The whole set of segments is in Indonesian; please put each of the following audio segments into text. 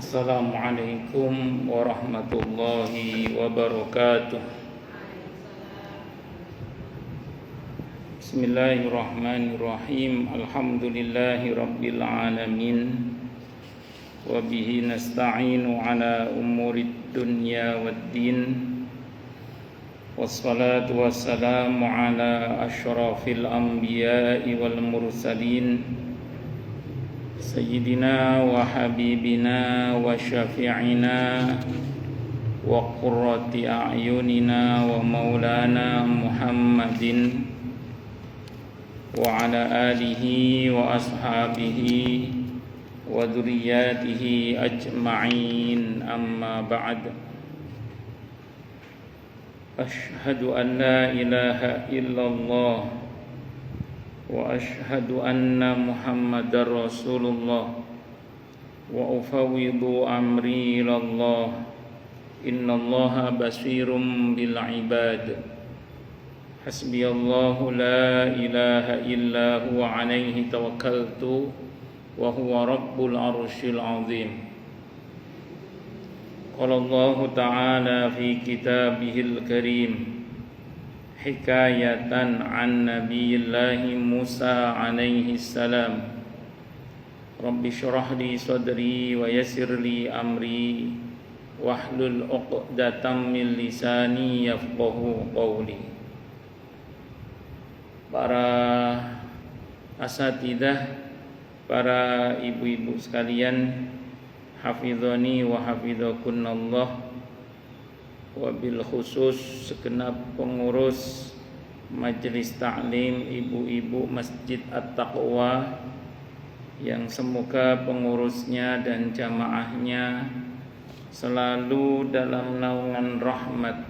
Assalamualaikum warahmatullahi wabarakatuh. Bismillahirrahmanirrahim. Alhamdulillahi rabbil alamin. Wa bihi nasta'inu ala umurid dunya waddin. Wassalatu wassalamu ala asyrafil anbiya'i wal mursalin, Sayyidina wa habibina wa syafi'ina wa qurrati a'yunina wa maulana Muhammadin wa ala alihi wa ashabihi wa dhurriyyatihi ajma'in, amma ba'd. Ashhadu an la ilaha illallah wa ashhadu anna Muhammadar Rasulullah wa ufawwidu amri ilallah. Innallaha basirum bil ibad. Hasbiyallahu la ilaha illa huwa alaihi tawakkaltu wa huwa rabbul arsyil azim. Qala Allah ta'ala fi kitabihil karim hikayatan an nabiyillahi Musa alaihi salam. Rabbi syrah li sadri wa yassir li amri wahlul 'uqdatam min lisani yafqahu qawli. Para asatidzah, para ibu-ibu sekalian, hafizani wa hafizakunallah. Wabil khusus segenap pengurus Majelis Ta'lim ibu-ibu Masjid At-Taqwa, yang semoga pengurusnya dan jamaahnya selalu dalam naungan rahmat,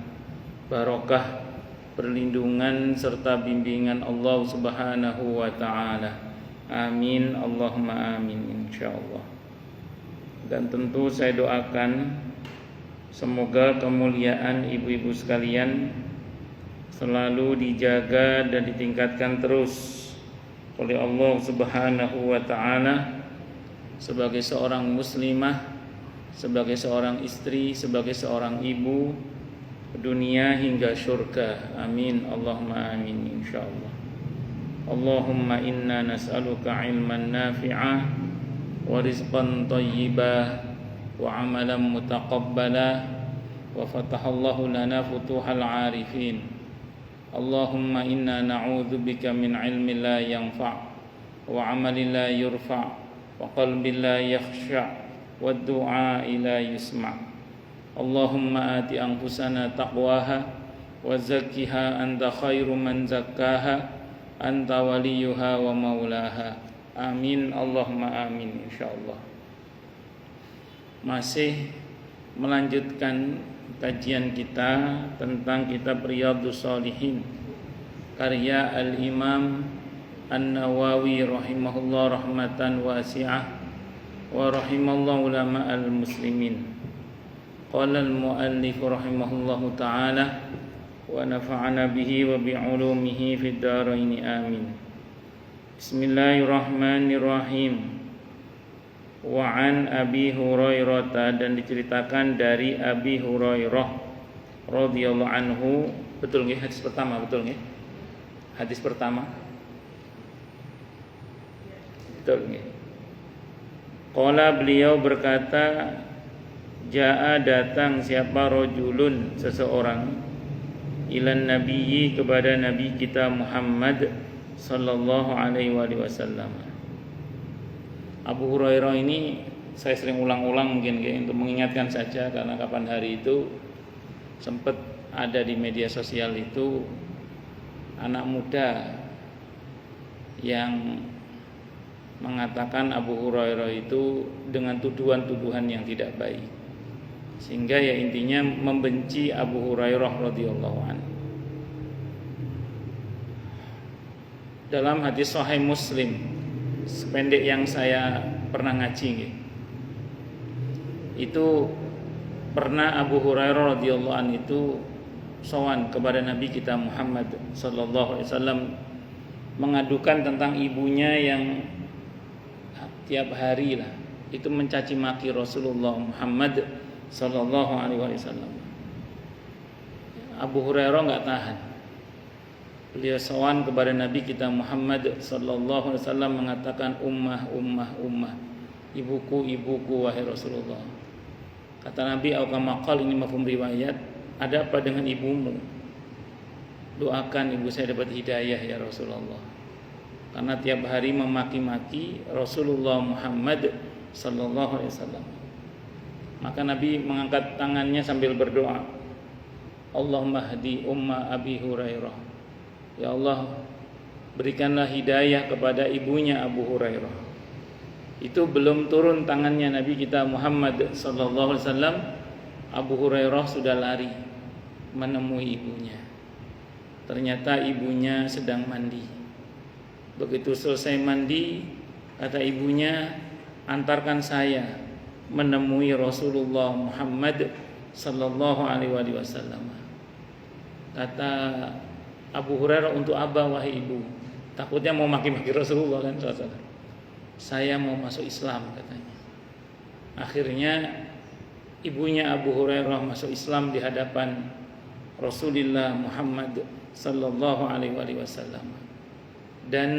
barokah, perlindungan serta bimbingan Allah Subhanahu wa ta'ala. Amin, Allahumma amin, insyaallah. Dan tentu saya doakan semoga kemuliaan ibu-ibu sekalian selalu dijaga dan ditingkatkan terus oleh Allah Subhanahu wa ta'ala sebagai seorang muslimah, sebagai seorang istri, sebagai seorang ibu, dunia hingga syurga. Amin, Allahumma amin, insyaallah. Allahumma inna nas'aluka ilman nafi'ah wa rizqan thayyibah wa amalan mutaqabbala wa fatahallahu lana futuhal arifin. Allahumma inna na'udzubika min ilmin la yanfa' wa amalin la yurfa' wa qalbin la yakhsha' wa du'a la yusma'. Allahumma ati anfusana taqwaha wa zakkiha anta khairu man zakkaha anta waliyuha wa maulaha. Amin, Allahumma amin, insyaallah. Masih melanjutkan kajian kita tentang kitab Riyadhus Shalihin karya Al-Imam An-Nawawi rahimahullah rahmatan wasi'ah wa rahimallahu ulama al-muslimin. Qala al-muallif rahimahullahu ta'ala wa nafa'ana bihi wa bi'ulumihi fid dharain amin. Bismillahirrahmanirrahim. Wa an Abi Hurairah, dan diceritakan dari Abi Hurairah radhiyallahu anhu. Betul nggih hadis pertama, betul nggih? Hadis pertama. Betul nggih. Qala, beliau berkata, jaa, datang siapa, rajulun, seseorang, ilan nabiyyi, kepada nabi kita Muhammad sallallahu alaihi wasallam. Abu Hurairah ini saya sering ulang-ulang mungkin untuk mengingatkan saja, karena kapan hari itu sempat ada di media sosial itu anak muda yang mengatakan Abu Hurairah itu dengan tuduhan-tuduhan yang tidak baik, sehingga ya intinya membenci Abu Hurairah radhiyallahu anhu. Dalam hadis Sahih Muslim sependek yang saya pernah ngaji, itu pernah Abu Hurairah radhiyallahu anhu itu sowan kepada Nabi kita Muhammad sallallahu alaihi wasallam mengadukan tentang ibunya yang tiap hari lah itu mencaci maki Rasulullah Muhammad sallallahu alaihi wasallam. Abu Hurairah enggak tahan. Beliau sowan kepada Nabi kita Muhammad sallallahu alaihi wasallam mengatakan ummah, ibuku wahai Rasulullah. Kata Nabi, au kama qala, ini mafhum riwayat, ada apa dengan ibumu? Doakan ibu saya dapat hidayah ya Rasulullah. Karena tiap hari memaki-maki Rasulullah Muhammad sallallahu alaihi wasallam. Maka Nabi mengangkat tangannya sambil berdoa, Allahumma hdi umma Abi Hurairah. Ya Allah, berikanlah hidayah kepada ibunya Abu Hurairah. Itu belum turun tangannya Nabi kita Muhammad sallallahu alaihi wasallam, Abu Hurairah sudah lari menemui ibunya. Ternyata ibunya sedang mandi. Begitu selesai mandi, kata ibunya, antarkan saya menemui Rasulullah Muhammad sallallahu alaihi wasallam. Kata Abu Hurairah, untuk apa wahai ibu? Takutnya mau maki-maki Rasulullah kan. Saya mau masuk Islam katanya. Akhirnya ibunya Abu Hurairah masuk Islam di hadapan Rasulullah Muhammad sallallahu alaihi wasallam. Dan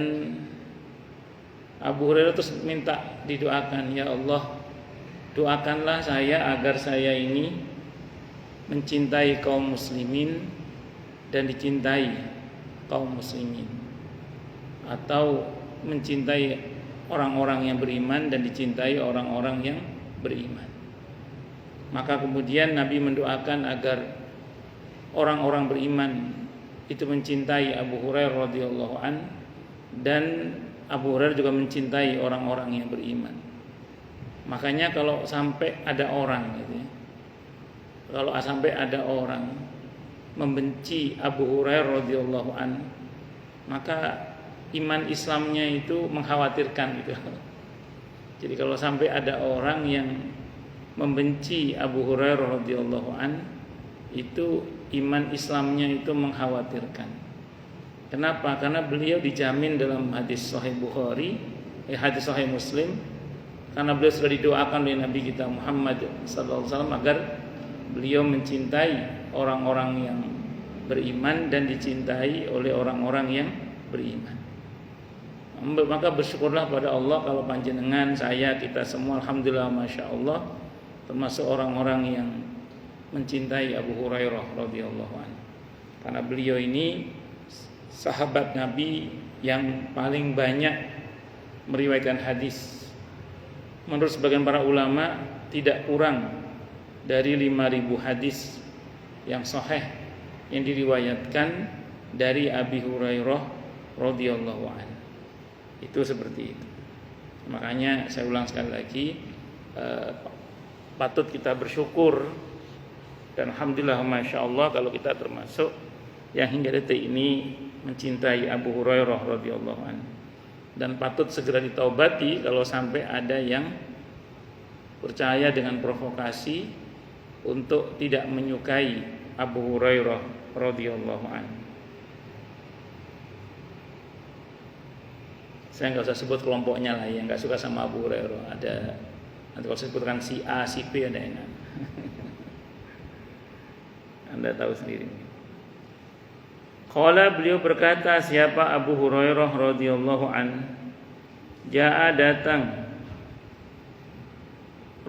Abu Hurairah terus minta didoakan, ya Allah, doakanlah saya agar saya ini mencintai kaum muslimin dan dicintai kaum muslimin, atau mencintai orang-orang yang beriman dan dicintai orang-orang yang beriman. Maka kemudian Nabi mendoakan agar orang-orang beriman itu mencintai Abu Hurairah radhiyallahu an, dan Abu Hurairah juga mencintai orang-orang yang beriman. Makanya kalau sampai ada orang gitu ya, kalau sampai ada orang membenci Abu Hurairah radhiyallahu an, maka iman Islamnya itu mengkhawatirkan gitu. Jadi kalau sampai ada orang yang membenci Abu Hurairah radhiyallahu an, itu iman Islamnya itu mengkhawatirkan. Kenapa? Karena beliau dijamin dalam hadis Sahih Bukhari, hadis Sahih Muslim, karena beliau sudah didoakan oleh Nabi kita Muhammad sallallahu alaihi wasallam agar beliau mencintai orang-orang yang beriman dan dicintai oleh orang-orang yang beriman. Maka bersyukurlah pada Allah kalau panjenengan, saya, kita semua alhamdulillah masya Allah termasuk orang-orang yang mencintai Abu Hurairah radhiyallahu anhu. Karena beliau ini sahabat Nabi yang paling banyak meriwayatkan hadis. Menurut sebagian para ulama tidak kurang dari 5.000 hadis yang sahih yang diriwayatkan dari Abi Hurairah radhiyallahu anhu. Itu seperti itu. Makanya saya ulang sekali lagi, patut kita bersyukur dan alhamdulillah masya Allah kalau kita termasuk yang hingga detik ini mencintai Abu Hurairah radhiyallahu anhu. Dan patut segera ditaubati kalau sampai ada yang percaya dengan provokasi untuk tidak menyukai Abu Hurairah radhiyallahu anhu. Saya nggak usah sebut kelompoknya lah yang nggak suka sama Abu Hurairah. Ada, nanti kalau sebutkan si A, si B ada yang Anda tahu sendiri. Qala, beliau berkata, siapa Abu Hurairah radhiyallahu an, jaa datang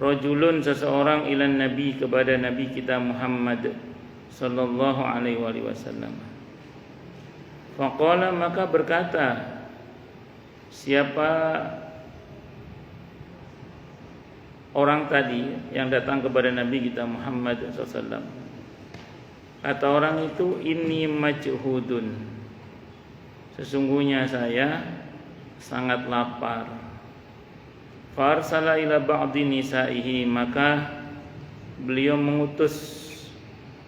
rajulun seseorang ilan Nabi kepada Nabi kita Muhammad sallallahu alaihi wasallam. Faqala, maka berkata siapa orang tadi yang datang kepada Nabi kita Muhammad sallallahu alaihi wasallam. Kata orang itu, inni majhudun, sesungguhnya saya sangat lapar. Farsala ila ba'di nisaihi, maka beliau mengutus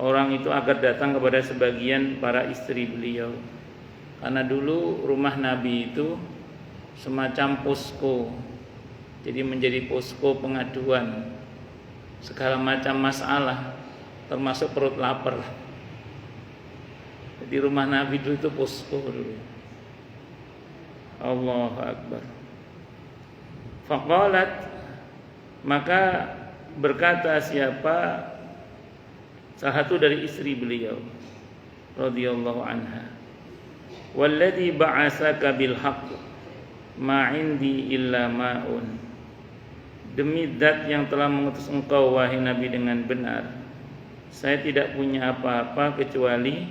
orang itu agar datang kepada sebagian para istri beliau. Karena dulu rumah Nabi itu semacam posko, jadi menjadi posko pengaduan segala macam masalah, termasuk perut lapar. Di rumah Nabi dulu itu posko dulu. Allahu Akbar. Faqalat, Maka berkata siapa salah satu dari istri beliau radhiyallahu anha, "Walladzi ba'atsaka bil haqq ma 'indi illa ma'un." Demi zat yang telah mengutus engkau wahai Nabi dengan benar, saya tidak punya apa-apa kecuali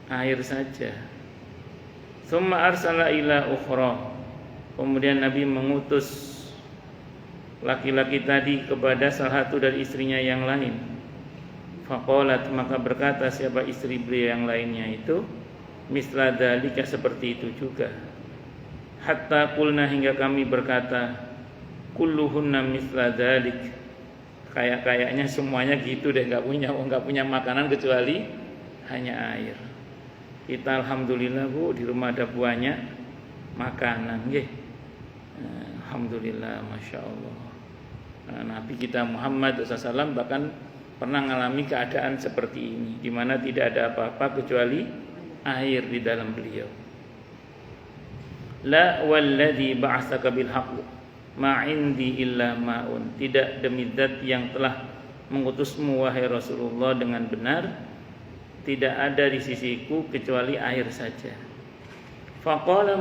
air saja. Tsumma arsala ila ukhra. Kemudian Nabi mengutus laki-laki tadi kepada salah satu dari istrinya yang lain. Faqalat, maka berkata siapa istri beliau yang lainnya itu, misla dzalika, seperti itu juga. Hatta qulna, hingga kami berkata, kulluhunna misla dzalik. Kayaknya semuanya gitu deh, enggak punya makanan kecuali hanya air. Kita alhamdulillah Bu, di rumah ada banyak makanan nggih. Alhamdulillah, Masya Allah. Nabi kita Muhammad SAW bahkan pernah mengalami keadaan seperti ini, di mana tidak ada apa-apa kecuali air di dalam beliau. La walladzi ba'atsaka bil haqq ma 'indi illa ma'un. Tidak demi zat yang telah mengutusmu wahai Rasulullah dengan benar, tidak ada di sisiku kecuali air saja. Faqala,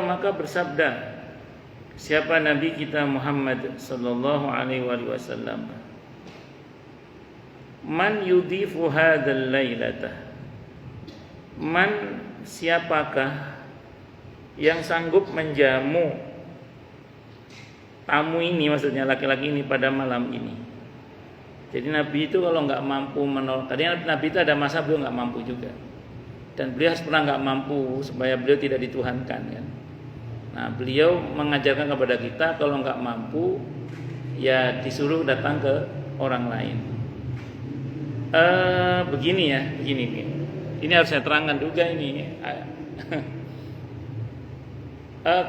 maka bersabda siapa Nabi kita Muhammad sallallahu alaihi wasallam, man yudhifu hadzal lailata. Man, siapakah yang sanggup menjamu tamu ini, maksudnya laki-laki ini pada malam ini. Jadi Nabi itu kalau nggak mampu menolak, tadinya Nabi itu ada masa beliau nggak mampu juga, dan beliau harus pernah nggak mampu supaya beliau tidak dituhankan kan. Nah, beliau mengajarkan kepada kita kalau nggak mampu ya disuruh datang ke orang lain. Begini. Ini harus saya terangkan juga ini.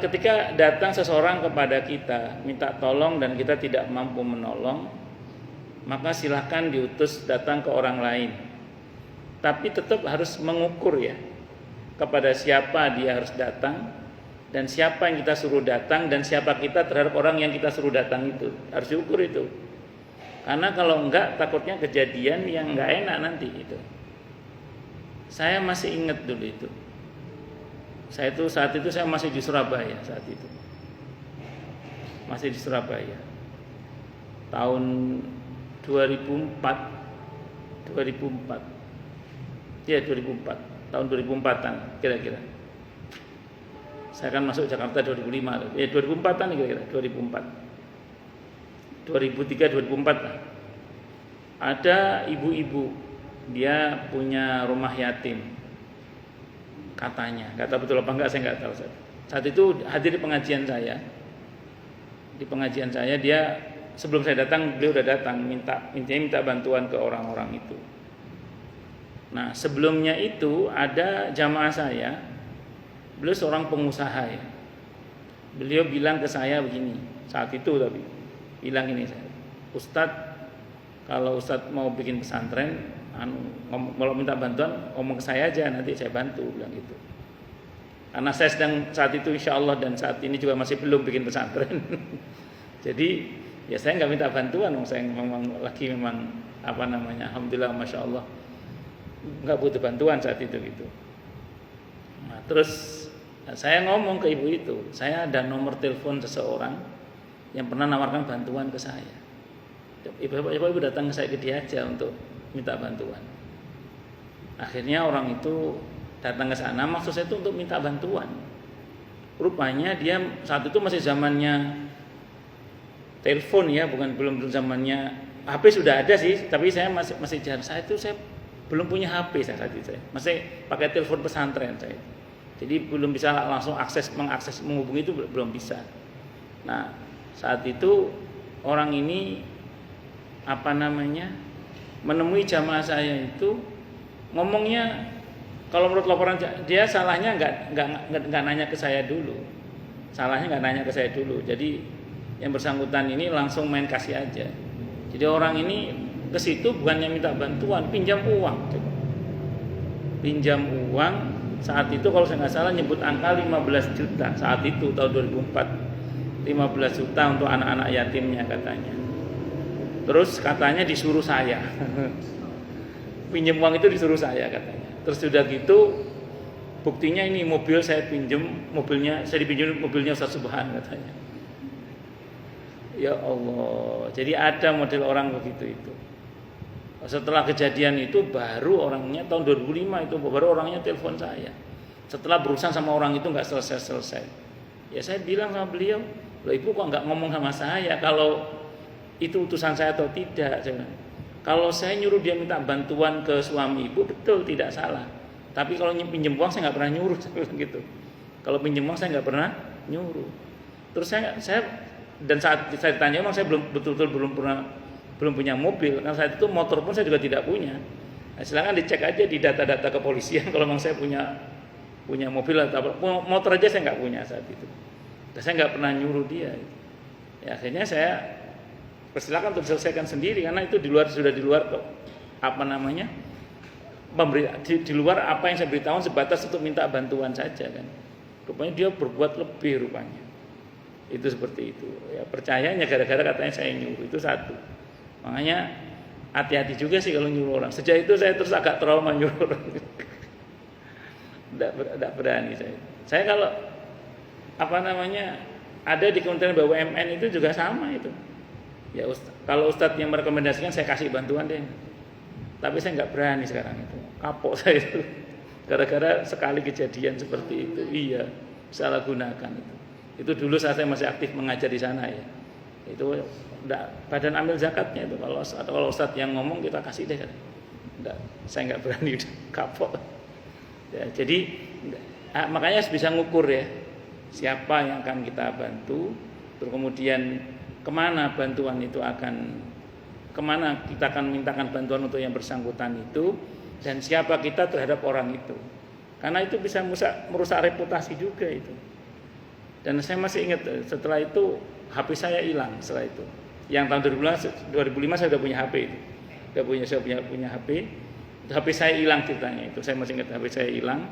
Ketika datang seseorang kepada kita minta tolong dan kita tidak mampu menolong, maka silahkan diutus datang ke orang lain. Tapi tetap harus mengukur ya, kepada siapa dia harus datang, dan siapa yang kita suruh datang, dan siapa kita terhadap orang yang kita suruh datang itu. Harus diukur itu. Karena kalau enggak, takutnya kejadian yang enggak enak nanti itu. Saya masih ingat dulu itu. Saat itu saya masih di Surabaya saat itu. Masih di Surabaya. Tahun 2004. Ya 2004. Tahun 2004-an kira-kira. Saya kan masuk Jakarta 2005. 2004-an kira-kira, 2004. 2003 2004. Ada ibu-ibu, dia punya rumah yatim. Katanya, nggak tahu betul apa enggak, saya nggak tahu. Saat itu hadir di pengajian saya. Di pengajian saya dia, sebelum saya datang beliau udah datang minta bantuan ke orang-orang itu. Nah, sebelumnya itu ada jamaah saya, beliau seorang pengusaha ya. Beliau bilang ke saya begini, saat itu tapi bilang ini, saya, Ustadz, kalau Ustadz mau bikin pesantren, kalau minta bantuan ngomong ke saya aja, nanti saya bantu, bilang gitu. Karena saya sedang saat itu insya Allah dan saat ini juga masih belum bikin pesantren. Jadi ya saya nggak minta bantuan, saya memang alhamdulillah, masya Allah, nggak butuh bantuan saat itu gitu. Nah, terus saya ngomong ke ibu itu, saya ada nomor telepon seseorang yang pernah nawarkan bantuan ke saya. Ibu datang ke saya, ke dia aja untuk minta bantuan. Akhirnya orang itu datang ke sana, maksud saya itu untuk minta bantuan. Rupanya dia saat itu masih zamannya telepon ya, belum zamannya HP. Sudah ada sih, tapi saya masih jarang. Saya belum punya HP saat itu, saya masih pakai telepon pesantren saya. Jadi belum bisa langsung mengakses menghubungi itu belum bisa. Nah, saat itu orang ini menemui jamaah saya itu, ngomongnya kalau menurut laporan dia salahnya nggak nanya ke saya dulu. Jadi yang bersangkutan ini langsung main kasih aja. Jadi orang ini ke situ bukannya minta bantuan, pinjam uang. saat itu kalau saya nggak salah nyebut angka 15 juta saat itu tahun 2004, 15 juta untuk anak-anak yatimnya katanya. Terus katanya disuruh saya pinjam uang itu, disuruh saya katanya. Terus sudah gitu buktinya ini mobil saya pinjam, saya dipinjam mobilnya Ustaz Subhan katanya. Ya Allah, jadi ada model orang begitu itu. Setelah kejadian itu baru orangnya tahun 2005 itu baru orangnya telepon saya. Setelah berurusan sama orang itu nggak selesai. Ya saya bilang sama beliau, loh ibu kok nggak ngomong sama saya kalau itu utusan saya atau tidak. Kalau saya nyuruh dia minta bantuan ke suami ibu betul tidak salah. Tapi kalau pinjam uang saya nggak pernah nyuruh gitu. Kalau pinjam uang saya nggak pernah nyuruh. Terus saya dan saat saya ditanya memang saya betul-betul belum punya mobil. Karena saat itu motor pun saya juga tidak punya. Nah, silakan dicek aja di data-data kepolisian kalau memang saya punya mobil atau motor aja saya nggak punya saat itu. Dan saya nggak pernah nyuruh dia. Ya akhirnya saya persilakan untuk diselesaikan sendiri karena itu sudah di luar apa namanya di luar apa yang saya beritahu sebatas untuk minta bantuan saja kan. Rupanya dia berbuat lebih rupanya. Itu seperti itu. Ya percayanya gara-gara katanya saya nyuruh itu satu. Makanya hati-hati juga sih kalau nyuruh orang. Sejak itu saya terus agak trauma nyuruh orang. Tidak berani saya. Saya kalau apa namanya ada di Kementerian BUMN itu juga sama itu. Ya kalau Ustadz yang merekomendasikan saya kasih bantuan deh. Tapi saya nggak berani sekarang itu. Kapok saya itu. Gara-gara sekali kejadian seperti itu. Iya, salah gunakan itu. Itu dulu saat saya masih aktif mengajar di sana ya. Itu badan ambil zakatnya itu kalau Ustadz yang ngomong kita kasih deh. Saya nggak berani udah kapok. Ya, jadi makanya bisa ngukur ya siapa yang akan kita bantu, terus kemudian kemana bantuan itu kemana kita akan mintakan bantuan untuk yang bersangkutan itu, dan siapa kita terhadap orang itu, karena itu bisa merusak reputasi juga itu. Dan saya masih ingat setelah itu HP saya hilang setelah itu. Yang tahun 2005 saya sudah punya HP itu, saya punya HP. HP saya hilang ceritanya itu, saya masih ingat HP saya hilang.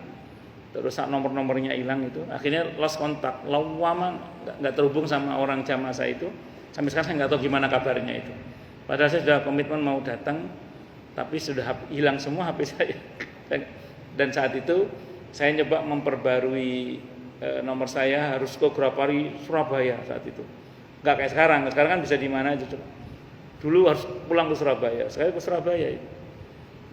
Terus nomor-nomornya hilang itu, akhirnya lost kontak, lama nggak terhubung sama orang jamaah saya itu. Sampai sekarang saya nggak tahu gimana kabarnya itu. Padahal saya sudah komitmen mau datang, tapi sudah hilang semua HP saya. Dan saat itu saya nyoba memperbarui nomor saya harus ke Grapari Surabaya saat itu. Nggak kayak sekarang kan bisa di mana aja. Dulu harus pulang ke Surabaya. Saya ke Surabaya itu.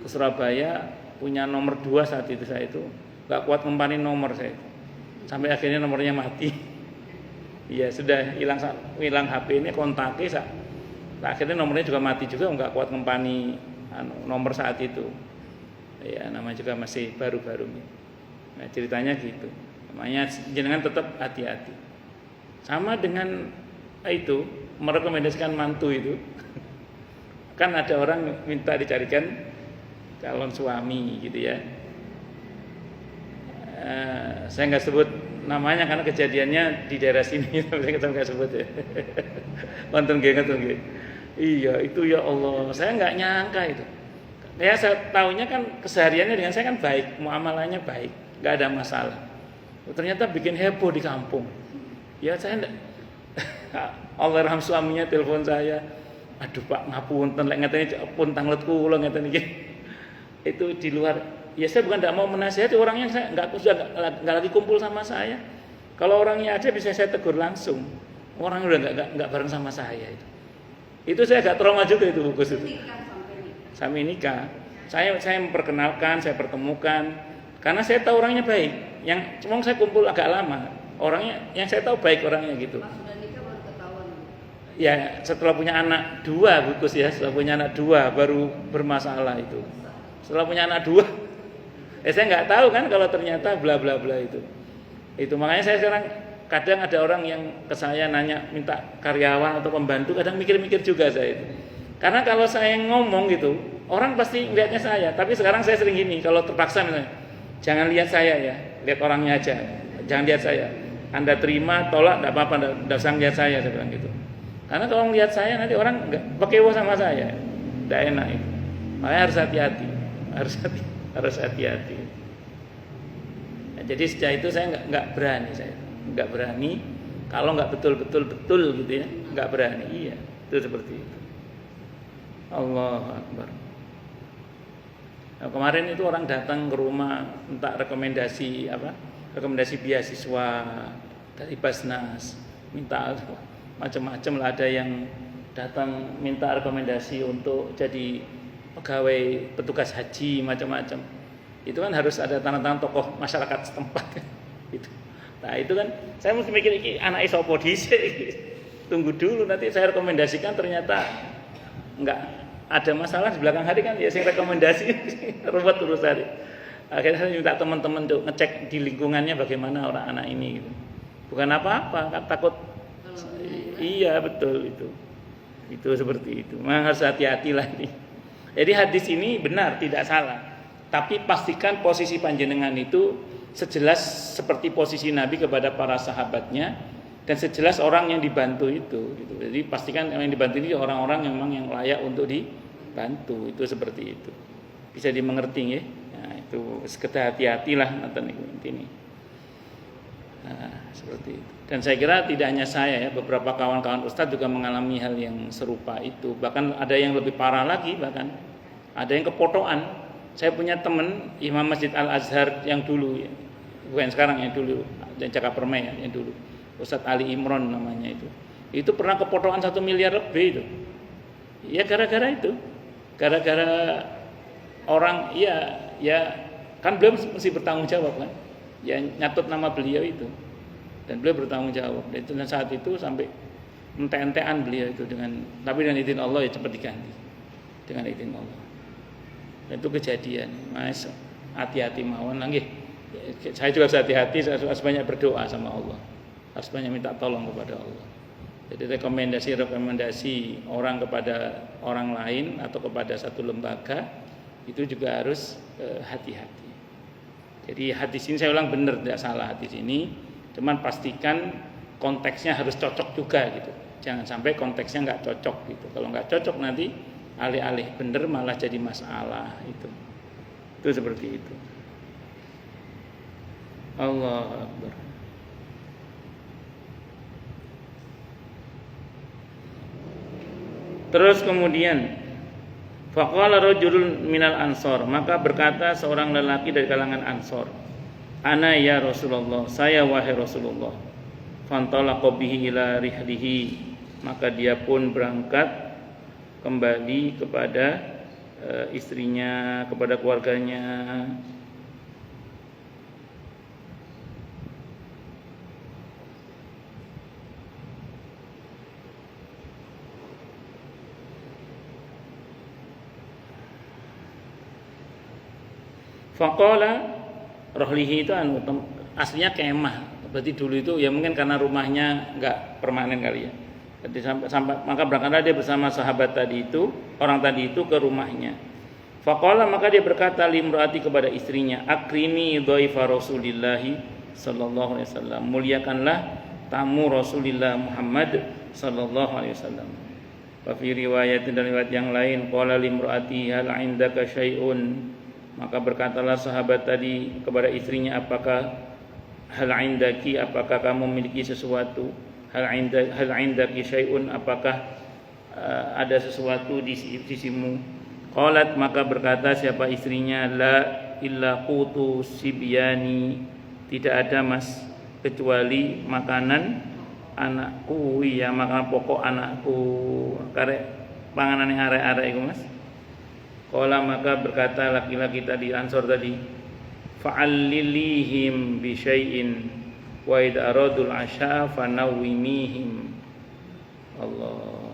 Ke Surabaya punya nomor 2 saat itu saya itu. Nggak kuat ngempanin nomor saya itu. Sampai akhirnya nomornya mati. Iya sudah hilang HP ini kontaknya. Akhirnya nomornya juga mati juga, nggak kuat ngempani nomor saat itu. Ya namanya juga masih baru-baru. Nah ceritanya gitu. Makanya jenengan tetap hati-hati. Sama dengan itu merekomendasikan mantu itu. Kan ada orang minta dicarikan calon suami gitu ya. Saya nggak sebut namanya karena kejadiannya di daerah sini, tapi saya nggak sebut ya. Nonton nggih. Iya itu ya Allah, saya nggak nyangka itu. Ya saya tahunya kan kesehariannya dengan saya kan baik, muamalahnya baik, nggak ada masalah. Ternyata bikin heboh di kampung. Ya saya enggak. Allahraham suaminya telepon saya. Aduh Pak ngapunten lek ngeteni pun tanglet kula ngeten iki. Itu di luar. Ya saya bukan tidak mau menasihati orangnya, saya nggak lagi kumpul sama saya. Kalau orangnya ada bisa saya tegur langsung. Orang udah nggak bareng sama saya itu. Itu saya agak trauma juga itu Gus itu. Sampai nikah. Saya memperkenalkan, saya pertemukan karena saya tahu orangnya baik. Yang cuma saya kumpul agak lama. Orangnya yang saya tahu baik orangnya gitu. Ya setelah punya anak 2 Gus ya, setelah punya anak 2 baru bermasalah itu. Setelah punya anak 2 saya nggak tahu kan kalau ternyata bla bla bla itu. Itu makanya saya sekarang kadang ada orang yang ke saya nanya minta karyawan atau pembantu, kadang mikir-mikir juga saya itu. Karena kalau saya ngomong gitu, orang pasti melihatnya saya. Tapi sekarang saya sering gini, kalau terpaksa misalnya, jangan lihat saya ya, lihat orangnya aja. Jangan lihat saya. Anda terima, tolak, tidak apa-apa, tidak usah lihat saya bilang gitu. Karena kalau melihat saya nanti orang nggak pakewo sama saya, tidak enak itu. Makanya harus hati-hati, harus hati-hati. Nah, jadi sejak itu saya nggak berani, saya nggak berani kalau nggak betul gitu ya, nggak berani. Iya, itu seperti itu. Allahu Akbar. Nah, kemarin itu orang datang ke rumah minta rekomendasi beasiswa dari Basnas, minta macam-macam lah, ada yang datang minta rekomendasi untuk jadi pegawai petugas haji macam-macam. Itu kan harus ada tanda tangan tokoh masyarakat setempat kan. Itu. Nah, itu kan saya mesti mikir iki anak isopo dhisik. Tunggu dulu nanti saya rekomendasikan ternyata enggak ada masalah di belakang hari kan ya saya rekomendasi ruwet urusan. Akhirnya saya minta teman-teman untuk ngecek di lingkungannya bagaimana orang anak ini gitu. Bukan apa-apa, kan takut. Iya betul itu. Itu seperti itu. Memang harus hati-hati lah ini. Jadi hadis ini benar, tidak salah. Tapi pastikan posisi panjenengan itu sejelas seperti posisi Nabi kepada para sahabatnya dan sejelas orang yang dibantu itu. Gitu. Jadi pastikan yang dibantu ini orang-orang yang memang yang layak untuk dibantu. Itu seperti itu. Bisa dimengerti ya. Nah, itu sekedar hati-hatilah nonton ini. Nah, seperti itu. Dan saya kira tidak hanya saya ya, beberapa kawan-kawan ustadz juga mengalami hal yang serupa itu. Bahkan ada yang lebih parah lagi, bahkan ada yang kepotokan. Saya punya teman Imam Masjid Al Azhar yang dulu, ya, bukan sekarang yang dulu, yang Cakap Permai ya, yang dulu, Ustadz Ali Imron namanya itu. Itu pernah kepotokan 1 miliar lebih itu. Ya gara-gara itu, gara-gara orang, ya kan beliau mesti bertanggung jawab kan. Ya nyatut nama beliau itu dan beliau bertanggung jawab dan saat itu sampai ente-entean beliau itu tapi dengan izin Allah ya cepat diganti dengan izin Allah. Dan itu kejadian. Mas hati-hati mawon nggih. Saya juga harus hati-hati, harus banyak berdoa sama Allah, harus banyak minta tolong kepada Allah. Jadi rekomendasi orang kepada orang lain atau kepada satu lembaga itu juga harus hati-hati. Jadi hadis ini saya ulang benar, tidak salah hadis ini. Cuman pastikan konteksnya harus cocok juga gitu. Jangan sampai konteksnya nggak cocok gitu. Kalau nggak cocok nanti alih-alih benar malah jadi masalah itu. Itu seperti itu. Allahu Akbar. Terus kemudian faqala rajulun minal ansor, maka berkata seorang lelaki dari kalangan ansor, ana ya Rasulullah, saya wahai Rasulullah. Fantalaqa bihi ila rihlihi, maka dia pun berangkat kembali kepada istrinya, kepada keluarganya. Faqala rohlihi itu aslinya kemah. Berarti dulu itu ya mungkin karena rumahnya enggak permanen kali ya. Jadi sampai maka berangkatlah dia bersama sahabat tadi itu, orang tadi itu ke rumahnya. Faqala maka dia berkata limraati kepada istrinya, akrimi dhaifa Rasulillahi sallallahu alaihi wasallam. Muliakanlah tamu Rasulullah Muhammad sallallahu alaihi wasallam. Wa fi riwayat dan riwayat yang lain qala limraati hal indaka syai'un. Maka berkatalah sahabat tadi kepada istrinya, apakah hal indaki, apakah kamu memiliki sesuatu? Hal indaki syai'un, apakah ada sesuatu di sisimu? Qalat, maka berkata siapa istrinya, la illa qutu sibyani, tidak ada mas kecuali makanan anakku, ya makanan pokok anakku, karek panganan yang arek-arek iku mas. Qala maka berkata laki-laki tadi Ansor tadi, fa'allilihim bi syai'in wa id aradul asya fanawwimihim. Allah.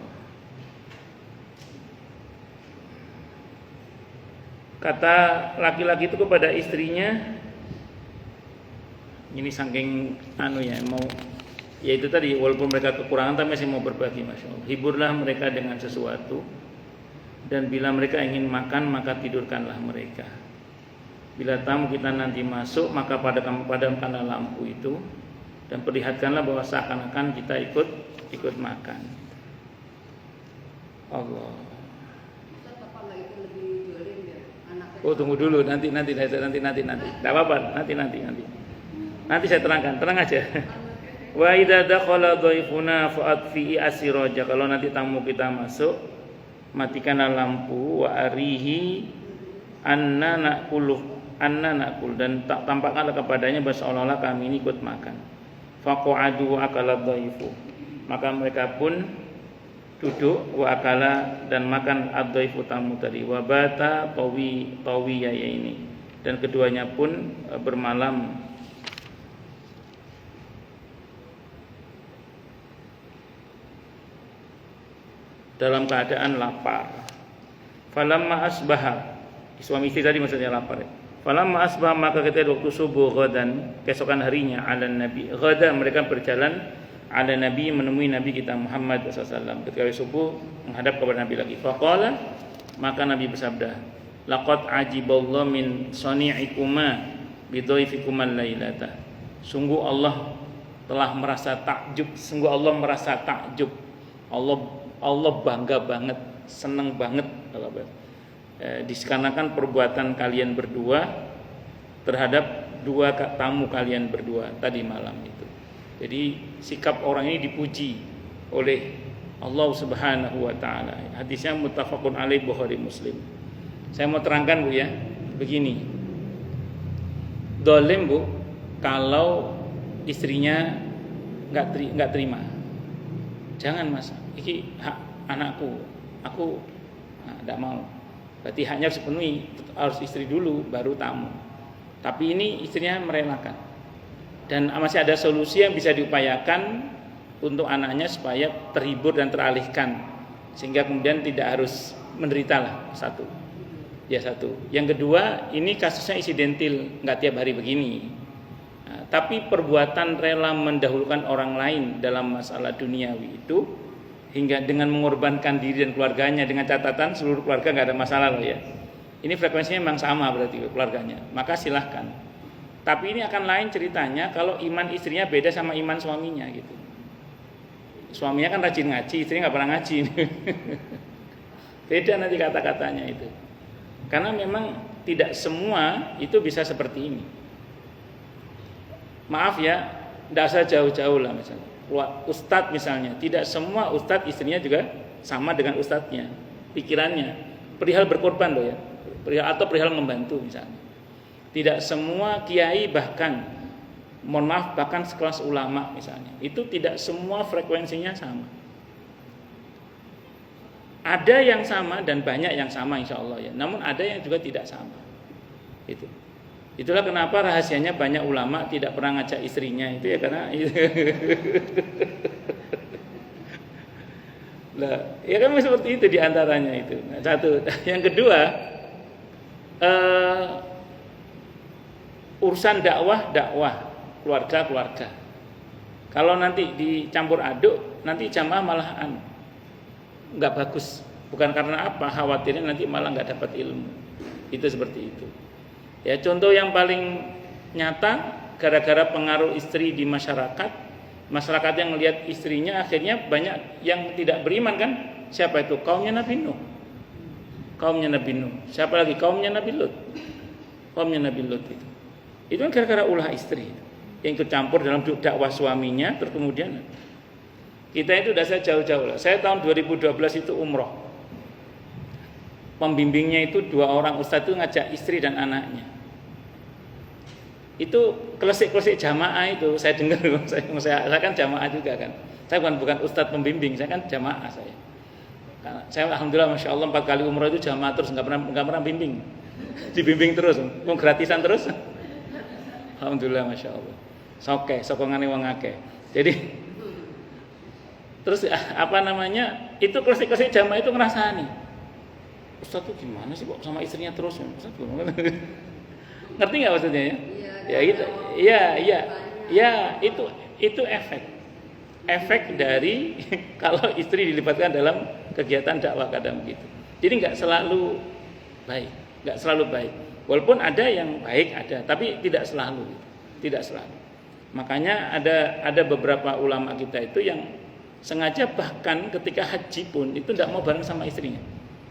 Kata laki-laki itu kepada istrinya, ini saking mau, yaitu tadi walaupun mereka kekurangan tapi masih mau berbagi, masya Allah. Hiburlah mereka dengan sesuatu. Dan bila mereka ingin makan maka tidurkanlah mereka. Bila tamu kita nanti masuk maka padamkanlah lampu itu dan perlihatkanlah bahwa seakan-akan kita ikut makan. Allah. Oh tunggu dulu nanti. Tidak apa-apa nanti. Nanti saya terangkan, tenang aja. Wa idza dakhala dhaifuna fa'atfi'i asiraja. Kalau nanti tamu kita masuk, matikanlah lampu, wa arihi anna naqul dan tampakkanlah kepadanya bahwa seolah-olah kami ini ikut makan. Faqa'adu akala dhaifu. Maka mereka pun duduk wa akala dan makan ad-dhaifu tamu tadi. Wa bata tawiya ini. Dan keduanya pun bermalam dalam keadaan lapar. Falamma asbaha, suami istri tadi maksudnya lapar. Falamma asbaha, maka ketika waktu subuh ghadan, keesokan harinya, ala nabi ghada, mereka berjalan ala nabi, menemui nabi kita Muhammad SAW. Ketika subuh menghadap kepada nabi lagi. Faqala, maka nabi bersabda, laqad ajiballahu min sani'ikuma bidhaifikuma lailata. Sungguh Allah telah merasa takjub, sungguh Allah merasa takjub. Allah bangga banget, senang banget dikarenakan perbuatan kalian berdua terhadap dua tamu kalian berdua tadi malam itu. Jadi sikap orang ini dipuji oleh Allah Subhanahu wa taala. Hadisnya muttafaqun alaih Bukhari Muslim. Saya mau terangkan Bu ya, begini. Dolim Bu, kalau istrinya nggak terima. Jangan Mas, ini hak anakku, aku tidak mau. Berarti haknya harus dipenuhi, harus istri dulu, baru tamu. Tapi ini istrinya merelakan. Dan masih ada solusi yang bisa diupayakan untuk anaknya supaya terhibur dan teralihkan, sehingga kemudian tidak harus menderita lah. Satu. Yang kedua, ini kasusnya insidentil, nggak tiap hari begini. Nah, tapi perbuatan rela mendahulukan orang lain dalam masalah duniawi itu, hingga dengan mengorbankan diri dan keluarganya, dengan catatan seluruh keluarga nggak ada masalah loh ya. Ini frekuensinya memang sama berarti keluarganya. Maka silahkan. Tapi ini akan lain ceritanya kalau iman istrinya beda sama iman suaminya gitu. Suaminya kan rajin ngaji, istrinya nggak pernah ngaji. Beda nanti kata-katanya itu. Karena memang tidak semua itu bisa seperti ini. Maaf ya, tidak usah jauh-jauh lah misalnya. Ustadz misalnya, tidak semua ustadz istrinya juga sama dengan ustadznya. Pikirannya, perihal berkorban loh ya, perihal membantu misalnya. Tidak semua kiai bahkan, mohon maaf, bahkan sekelas ulama misalnya, itu tidak semua frekuensinya sama. Ada yang sama dan banyak yang sama insya Allah ya. Namun ada yang juga tidak sama. Itulah kenapa rahasianya banyak ulama tidak pernah ngajak istrinya itu ya, karena lah, ya kan seperti itu diantaranya itu. Nah, satu. Yang kedua, urusan dakwah keluarga. Kalau nanti dicampur aduk, nanti jamaah malahan nggak bagus. Bukan karena apa, khawatirnya nanti malah nggak dapat ilmu. Itu seperti itu. Ya, contoh yang paling nyata, gara-gara pengaruh istri di masyarakat yang melihat istrinya akhirnya banyak yang tidak beriman kan? Siapa itu? Kaumnya Nabi Nuh. Siapa lagi? Kaumnya Nabi Lut itu. Itu kan gara-gara ulah istri yang ikut campur dalam dakwah suaminya. Terus kemudian kita itu udah saya jauh-jauh lah. Saya tahun 2012 itu umroh. Pembimbingnya itu 2 orang ustadz itu ngajak istri dan anaknya. Itu klesik-klesik jamaah itu saya dengar. Saya kan jamaah juga kan. Saya bukan ustadz pembimbing, saya kan jamaah saya. Saya alhamdulillah masya Allah 4 kali umroh itu jamaah terus, nggak pernah bimbing. Dibimbing terus, mau gratisan terus. Alhamdulillah masya Allah. Sokongane wong akeh. Jadi terus itu klesik-klesik jamaah itu ngerasani. Ustaz tuh gimana sih kok sama istrinya terus? Ustaz gimana? Ngerti nggak maksudnya ya? Ya itu, itu efek dari kalau istri dilibatkan dalam kegiatan dakwah kadang begitu. Jadi nggak selalu baik. Walaupun ada yang baik tapi tidak selalu. Makanya ada beberapa ulama kita itu yang sengaja bahkan ketika haji pun itu tidak mau bareng sama istrinya.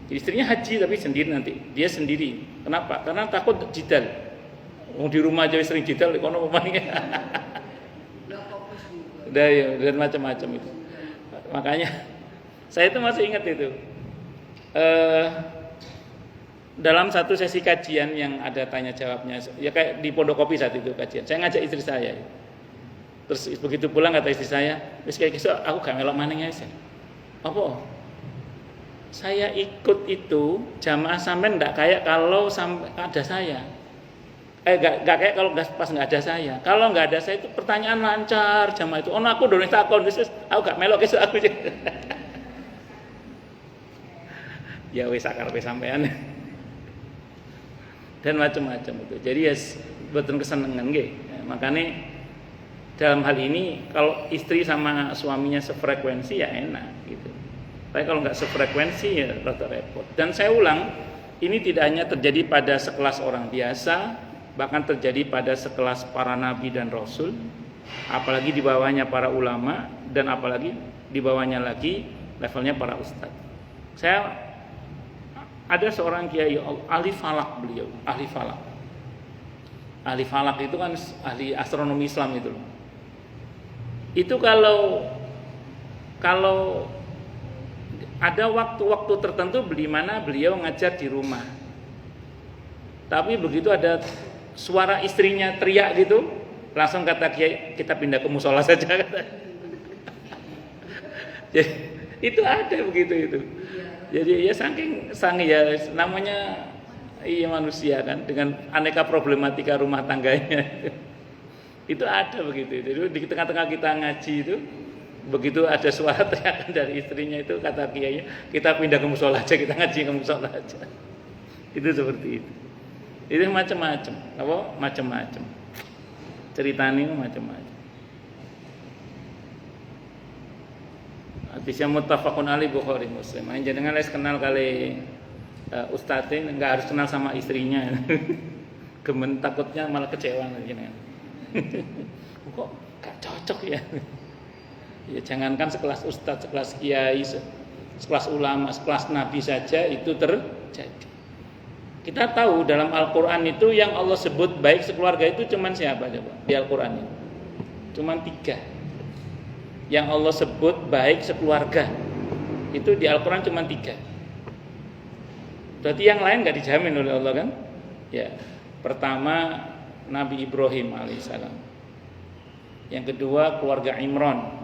Istrinya haji tapi sendiri nanti, dia sendiri. Kenapa? Karena takut jidal. Wong di rumah aja sering detail kono pemainnya. Udah ya, dan macam-macam itu. Makanya saya itu masih ingat itu. Dalam satu sesi kajian yang ada tanya jawabnya, ya kayak di Pondok Kopi saat itu kajian. Saya ngajak istri saya. Terus begitu pulang kata istri saya, "Wis kayak gitu aku gak melok maning ya." Apa? Saya ikut itu jamaah sampean ndak kayak kalau sampai ada saya. Gak kayak kalau pas nggak ada saya. Kalau nggak ada saya itu pertanyaan lancar jamaah itu. Aku dorong takon, aku gak melok kesuk aku. Ya wis akarepe sampean. Dan macam-macam itu. Jadi ya betul kesenangan nggih. Ya, makanya dalam hal ini kalau istri sama suaminya sefrekuensi ya enak gitu. Tapi kalau nggak sefrekuensi ya rada repot. Dan saya ulang, ini tidak hanya terjadi pada sekelas orang biasa, bahkan terjadi pada sekelas para nabi dan rasul, apalagi di bawahnya para ulama, dan apalagi di bawahnya lagi levelnya para ustadz. Saya ada seorang kiai ahli falak, beliau ahli falak. Ahli falak itu kan ahli astronomi Islam itu loh. Itu kalau ada waktu-waktu tertentu mana beliau ngajar di rumah. Tapi begitu ada suara istrinya teriak gitu, langsung kata kiai, kita pindah ke musola saja. Jadi itu ada begitu itu. Jadi ya saking ya namanya iya manusia kan dengan aneka problematika rumah tangganya. Itu ada begitu. Jadi di tengah-tengah kita ngaji itu, begitu ada suara teriakan dari istrinya itu kata kiainya, kita pindah ke musola aja, kita ngaji ke musola aja. Itu seperti itu. Itu macam-macam, apa? Macam-macam. Ceritanya macam-macam. Hadisnya muttafaqun alaih Bukhari Muslim. Jangan les kenal kali ustadznya, enggak harus kenal sama istrinya. Gemen takutnya malah kecewa jenengan. Kok gak cocok ya? Ya jangankan sekelas ustadz, sekelas kiai, sekelas ulama, sekelas nabi saja itu terjadi. Kita tahu dalam Al-Quran itu yang Allah sebut baik sekeluarga itu cuman siapa coba di Al-Quran ini? Cuman 3. Yang Allah sebut baik sekeluarga itu di Al-Quran cuman 3. Berarti yang lain gak dijamin oleh Allah kan? Ya, pertama Nabi Ibrahim alaihissalam. Yang kedua keluarga Imran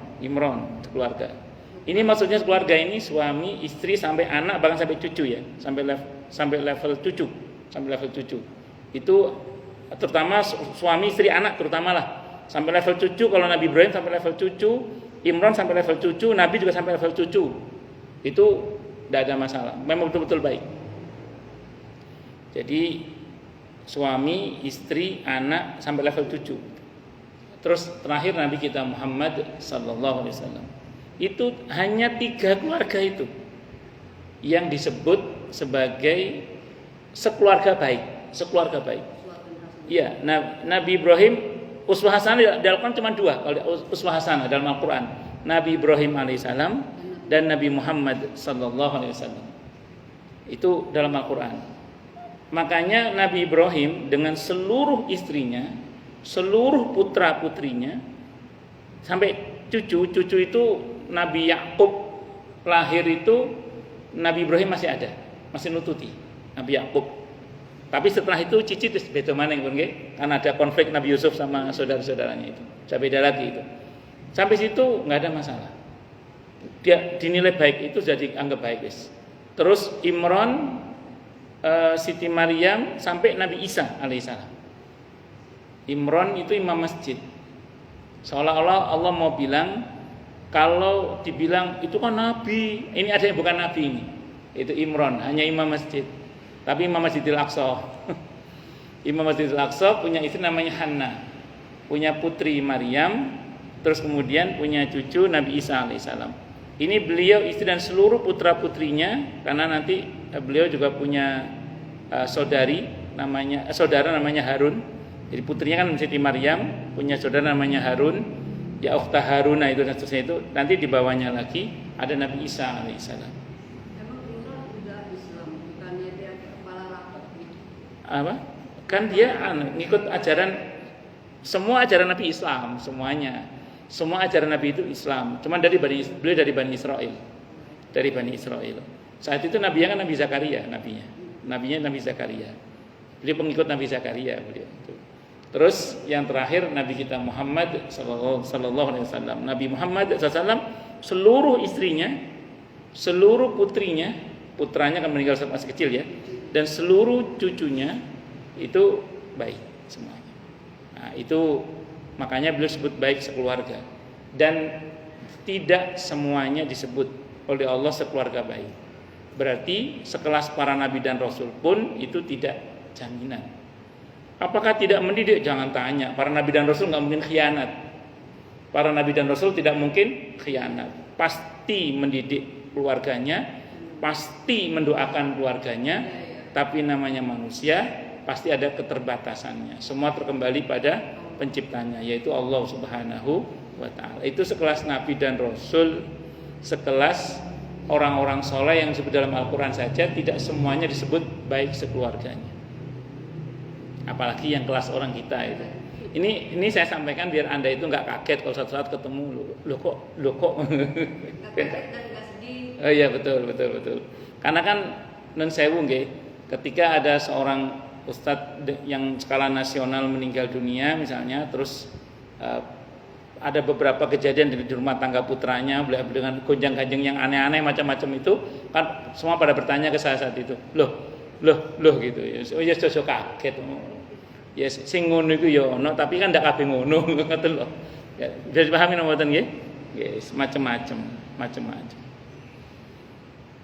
keluarga. Ini maksudnya keluarga ini suami, istri sampai anak bahkan sampai cucu ya, sampai level cucu. Itu terutama suami, istri, anak terutama lah. Sampai level cucu kalau Nabi Ibrahim sampai level cucu, Imran sampai level cucu, Nabi juga sampai level cucu. Itu tidak ada masalah. Memang betul-betul baik. Jadi suami, istri, anak sampai level cucu. Terus terakhir Nabi kita Muhammad sallallahu alaihi wasallam. Itu hanya 3 keluarga itu yang disebut sebagai sekeluarga baik. Iya, Nabi Ibrahim uswah hasanah di Al-Qur'an cuma 2 kalau uswah hasanah dalam Al-Qur'an. Nabi Ibrahim alaihissalam dan Nabi Muhammad sallallahu alaihi wasallam. Itu dalam Al-Qur'an. Makanya Nabi Ibrahim dengan seluruh istrinya, seluruh putra-putrinya sampai cucu itu Nabi Yakub lahir itu Nabi Ibrahim masih ada, masih nututi Nabi Yakub. Tapi setelah itu cicit beda mana yang nggih? Karena ada konflik Nabi Yusuf sama saudara-saudaranya itu. Saya beda lagi itu. Sampai situ nggak ada masalah. Dia dinilai baik itu jadi anggap baik guys. Terus Imran, Siti Maryam sampai Nabi Isa alaihissalam. Imran itu imam masjid. Seolah-olah Allah mau bilang kalau dibilang itu kan nabi, ini ada yang bukan nabi ini. Itu Imran, hanya imam masjid. Tapi Imam Masjidil Aqsa. Imam Masjidil Aqsa punya istri namanya Hanna. Punya putri Maryam, terus kemudian punya cucu Nabi Isa alaihissalam. Ini beliau istri dan seluruh putra-putrinya karena nanti beliau juga punya saudara namanya Harun. Jadi putrinya kan Siti Maryam, punya saudara namanya Harun, ya ukhta Haruna itu dan seterusnya itu. Nanti di bawahnya lagi ada Nabi Isa alaihissalam. Emang Imran juga Islam, bukannya dia kepala rakyat gitu? Apa? Kan dia ngikut ajaran, semua ajaran Nabi Islam, semuanya. Semua ajaran Nabi itu Islam. Cuman beliau dari Bani Israel. Dari Bani Israel. Saat itu nabinya kan Nabi Zakaria, nabinya Nabi Zakaria. Beliau pengikut Nabi Zakaria beliau. Terus yang terakhir Nabi kita Muhammad sallallahu alaihi wasallam. Nabi Muhammad SAW seluruh istrinya, seluruh putranya kan meninggal saat masih kecil ya, dan seluruh cucunya itu baik semuanya. Nah, itu makanya beliau sebut baik sekeluarga, dan tidak semuanya disebut oleh Allah sekeluarga baik. Berarti sekelas para nabi dan rasul pun itu tidak jaminan. Apakah tidak mendidik? Jangan tanya. Para nabi dan rasul nggak mungkin khianat. Para nabi dan rasul tidak mungkin khianat. Pasti mendidik keluarganya, pasti mendoakan keluarganya. Tapi namanya manusia, pasti ada keterbatasannya. Semua terkembali pada penciptanya, yaitu Allah Subhanahu wa Ta'ala. Itu sekelas nabi dan rasul, sekelas orang-orang soleh yang disebut dalam Al-Quran saja, tidak semuanya disebut baik sekeluarganya. Apalagi yang kelas orang kita itu. Ini saya sampaikan biar Anda itu nggak kaget kalau suatu saat ketemu lo kok. Kaget dan nggak sedih. Oh iya betul. Karena kan nun sewu nggih, ketika ada seorang ustadz yang skala nasional meninggal dunia misalnya, terus ada beberapa kejadian di rumah tangga putranya dengan gonjang-ganjing yang aneh-aneh macam-macam itu, kan semua pada bertanya ke saya saat itu, loh gitu ya. Oh ya sosok kaget. Ya sing ngono iku ya ono, tapi kan ndak kabeh ngono ngoten lho. Ya, bisa dipahami mboten nggih? Yes, macam-macam.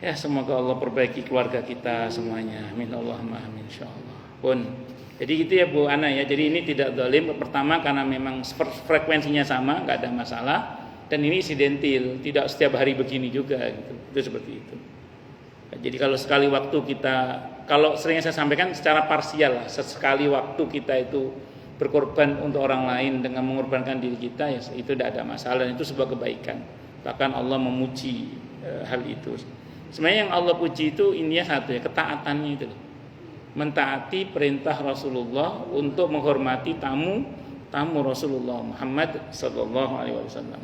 Ya, semoga Allah perbaiki keluarga kita semuanya. Amin Allahumma amin insyaallah. Pun. Jadi gitu ya Bu Ana ya. Jadi ini tidak zalim, pertama karena memang frekuensinya sama, enggak ada masalah, dan ini insidentil, tidak setiap hari begini juga gitu. Itu seperti itu. Jadi kalau sekali waktu kita, kalau seringnya saya sampaikan secara parsial lah, sesekali waktu kita itu berkorban untuk orang lain dengan mengorbankan diri kita, ya itu tidak ada masalah, dan itu sebuah kebaikan. Bahkan Allah memuji hal itu. Sebenarnya yang Allah puji itu intinya satu ya, ketaatannya itu. Mentaati perintah Rasulullah untuk menghormati tamu Rasulullah Muhammad sallallahu alaihi wasallam.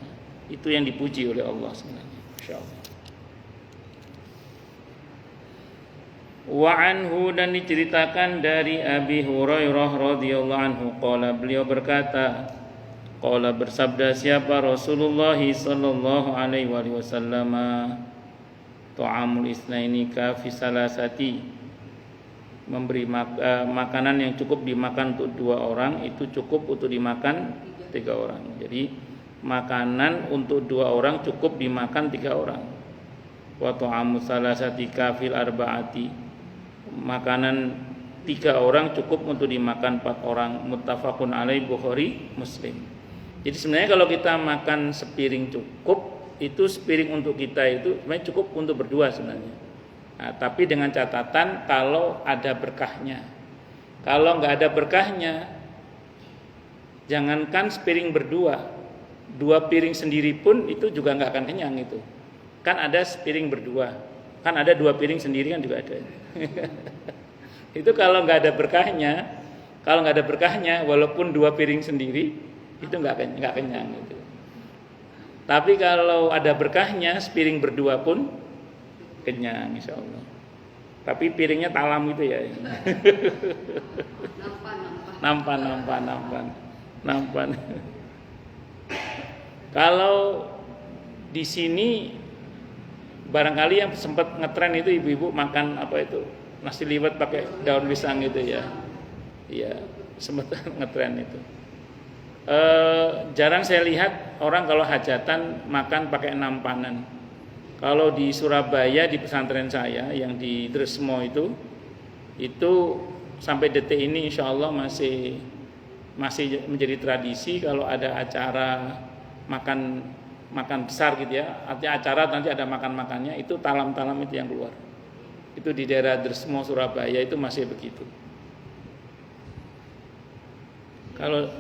Itu yang dipuji oleh Allah sebenarnya. Insyaallah. Wa anhu, dan diceritakan dari Abi Hurairah radhiyallahu anhu qala, beliau berkata, qala bersabda siapa Rasulullah sallallahu alaihi wasallam, ta'amul isnaini ka fi salasati, memberi makanan yang cukup dimakan untuk 2 orang itu cukup untuk dimakan 3 orang. Jadi makanan untuk 2 orang cukup dimakan 3 orang. Wa ta'amu salasati ka fil arba'ati, makanan 3 orang cukup untuk dimakan 4 orang. Muttafaqun alaih, Bukhari Muslim. Jadi sebenarnya kalau kita makan sepiring cukup, itu sepiring untuk kita itu sebenarnya cukup untuk berdua sebenarnya. Nah, tapi dengan catatan kalau ada berkahnya. Kalau nggak ada berkahnya, jangankan sepiring berdua, 2 piring sendiri pun itu juga nggak akan kenyang itu. Kan ada sepiring berdua, kan ada 2 piring sendiri kan juga ada. Itu kalau nggak ada berkahnya, walaupun 2 piring sendiri itu nggak kenyang gitu. Tapi kalau ada berkahnya, sepiring berdua pun kenyang insya Allah. Tapi piringnya talam gitu ya. Nampan. Kalau di sini barangkali yang sempat ngetren itu ibu-ibu makan apa itu, nasi liwet pakai daun pisang gitu ya. Iya, sempat ngetren itu. Jarang saya lihat orang kalau hajatan makan pakai nampanan. Kalau di Surabaya di pesantren saya yang di Dresmo itu sampai detik ini insya Allah masih menjadi tradisi kalau ada acara makan besar gitu ya, artinya acara nanti ada makannya itu talam-talam itu yang keluar. Itu di daerah Dresmo Surabaya itu masih begitu. Kalau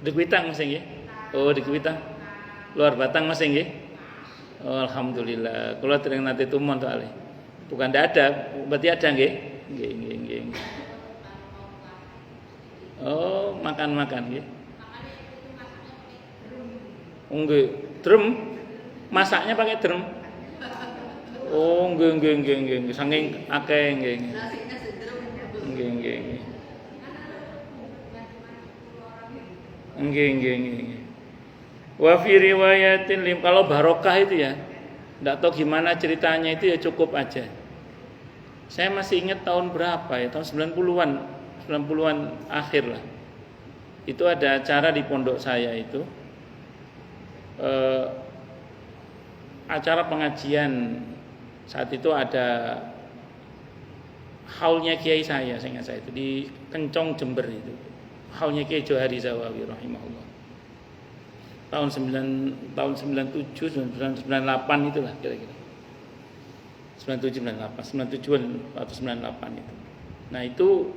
di Kuitang masih nggih? Oh, di Kuitang. Luar Batang masih nggih? Oh, alhamdulillah. Kula dereng nate tumon soalé. Bukan ndak ada, berarti ada nggih? Nggih. Oh, makan-makan nggih. Nggih, drum. Masaknya pakai drum. Oh, nggih. Saking akeh nggih. Nggih. Nggih. Wa fi riwayatin kalau barokah itu ya, enggak tahu gimana ceritanya itu ya cukup aja. Saya masih ingat tahun berapa ya, tahun 90-an akhir lah. Itu ada acara di pondok saya itu, acara pengajian. Saat itu ada haulnya kiai saya ingat saya itu di Kencong Jember itu. Haulnya Kiai Johari Zawawi rahimahullah. Tahun 97, 98 itulah kira-kira. 97 atau 98 itu. Nah, itu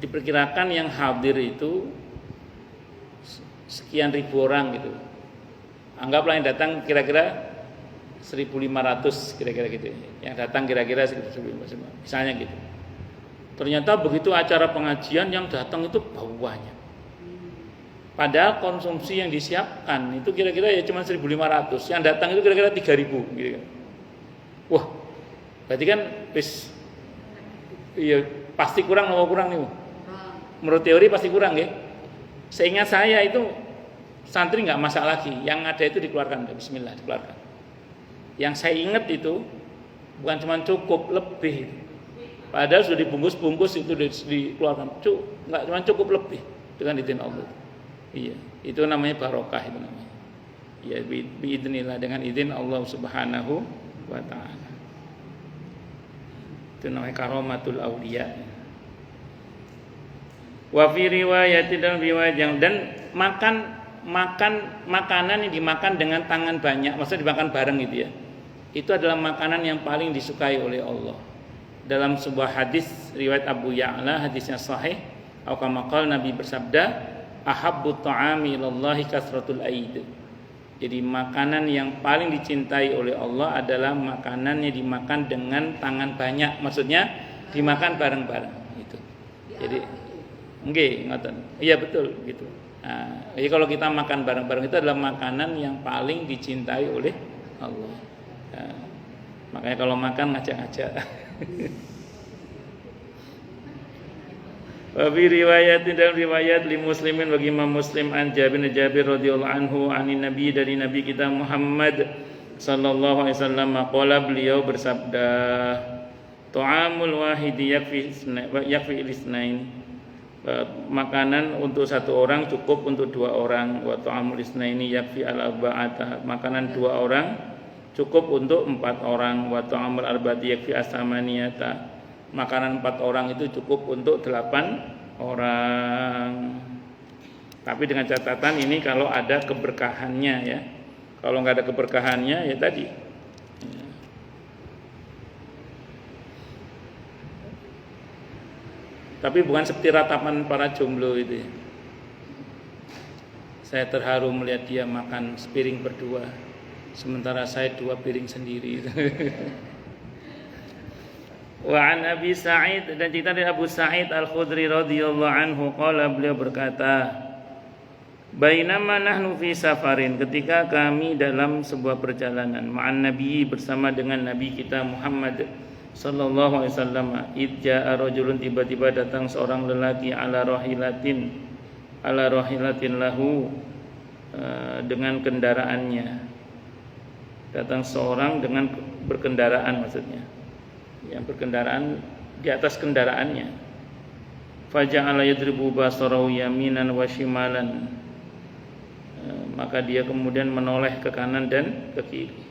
diperkirakan yang hadir itu sekian ribu orang gitu. Anggaplah yang datang kira-kira 1.500 kira-kira gitu. Yang datang kira-kira 1.500 misalnya gitu. Ternyata begitu acara pengajian yang datang itu banyak. Padahal konsumsi yang disiapkan itu kira-kira ya cuma 1.500. Yang datang itu kira-kira 3.000 gitu. Wah, berarti kan iya pasti kurang nih. Menurut teori pasti kurang ya. Seingat saya itu santri nggak masak lagi, yang ada itu dikeluarkan, bismillah dikeluarkan. Yang saya ingat itu bukan cuma cukup, lebih. Padahal sudah dibungkus-bungkus itu dikeluarkan. Nggak cuma cukup, lebih dengan izin Allah. Iya, itu namanya barokah itu namanya. Ya biidznillah, dengan izin Allah Subhanahu wa taala. Itu namanya karomatul auliya. Wa fi riwayatin dan riwayat yang dan makanan yang dimakan dengan tangan banyak, maksudnya dimakan bareng gitu ya. Itu adalah makanan yang paling disukai oleh Allah. Dalam sebuah hadis riwayat Abu Ya'la, hadisnya sahih, atau kama qala Nabi bersabda, ahabbu ta'ami ilallahi kasratul aid. Jadi makanan yang paling dicintai oleh Allah adalah makanan yang dimakan dengan tangan banyak, maksudnya dimakan bareng-bareng gitu. Jadi nggih ngoten. Iya betul gitu. Nah, jadi kalau kita makan bareng-bareng itu adalah makanan yang paling dicintai oleh Allah. Nah, makanya kalau makan ngajak-ngajak. Wa fi riwayatin dalam riwayat li Muslimin bagi Imam Muslim an Jabir radhiyallahu anhu anin Nabi dari Nabi kita Muhammad sallallahu alaihi wasallam qala beliau bersabda ta'amul wahidi yakfi lisnain, makanan untuk satu orang cukup untuk dua orang, wa ta'amul lisnaini yakfi al arba'ata, makanan dua orang cukup untuk 4 orang, wa ta'amul arba'ati yakfi asamaniyata, makanan 4 orang itu cukup untuk 8 orang. Tapi dengan catatan ini kalau ada keberkahannya ya. Kalau nggak ada keberkahannya ya tadi. Tapi bukan seperti ratapan para jomblo itu ya. Saya terharu melihat dia makan sepiring berdua, sementara saya 2 piring sendiri. Wa an Abi Sa'id, dan cerita dari Abu Sa'id Al-Khudri radhiyallahu anhu qala, beliau berkata, bainama nahnu fi safarin, ketika kami dalam sebuah perjalanan, ma'an nabi, bersama dengan nabi kita Muhammad sallallahu alaihi wasallam, idja'a rajulun, tiba-tiba datang seorang lelaki ala rahilatin lahu, dengan kendaraannya. Datang seorang dengan berkendaraan, maksudnya yang berkendaraan di atas kendaraannya. Faja'ala yadribu basarahu yaminan wa shimalan, maka dia kemudian menoleh ke kanan dan ke kiri.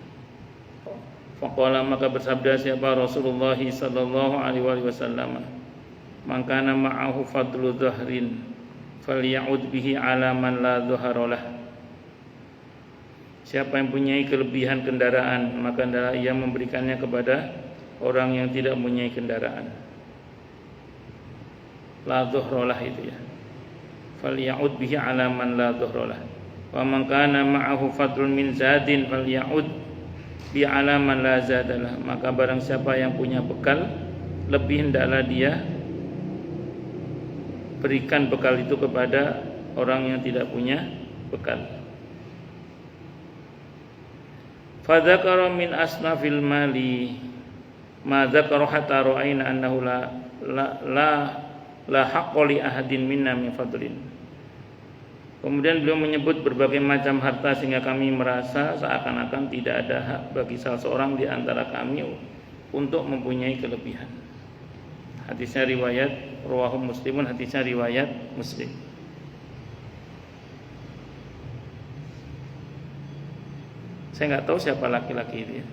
Faqala, maka bersabda siapa Rasulullah sallallahu alaihi wasallam, man kana ma'ahu fadlu dhahrin falya'ud bihi ala man la dhahara lah. Siapa yang punya kelebihan kendaraan, maka hendaklah ia memberikannya kepada orang yang tidak mempunyai kendaraan. La dhuhralah itu ya. Falya'ud bihi ala man la dhuhralah. Wa man kana ma'ahu fadlun min zadin falya'ud bi ala man la zadalah. Maka barang siapa yang punya bekal lebih, hendaklah dia berikan bekal itu kepada orang yang tidak punya bekal. Fadzakara min asnafil mali ma dzakara hatta ra'ayna annahu la haqqa li ahadin minna min fadlin. Kemudian beliau menyebut berbagai macam harta sehingga kami merasa seakan-akan tidak ada hak bagi salah seorang di antara kami untuk mempunyai kelebihan. Hadisnya riwayat rawahu Muslimun, hadisnya riwayat Muslim. Saya nggak tahu siapa laki-laki itu ya.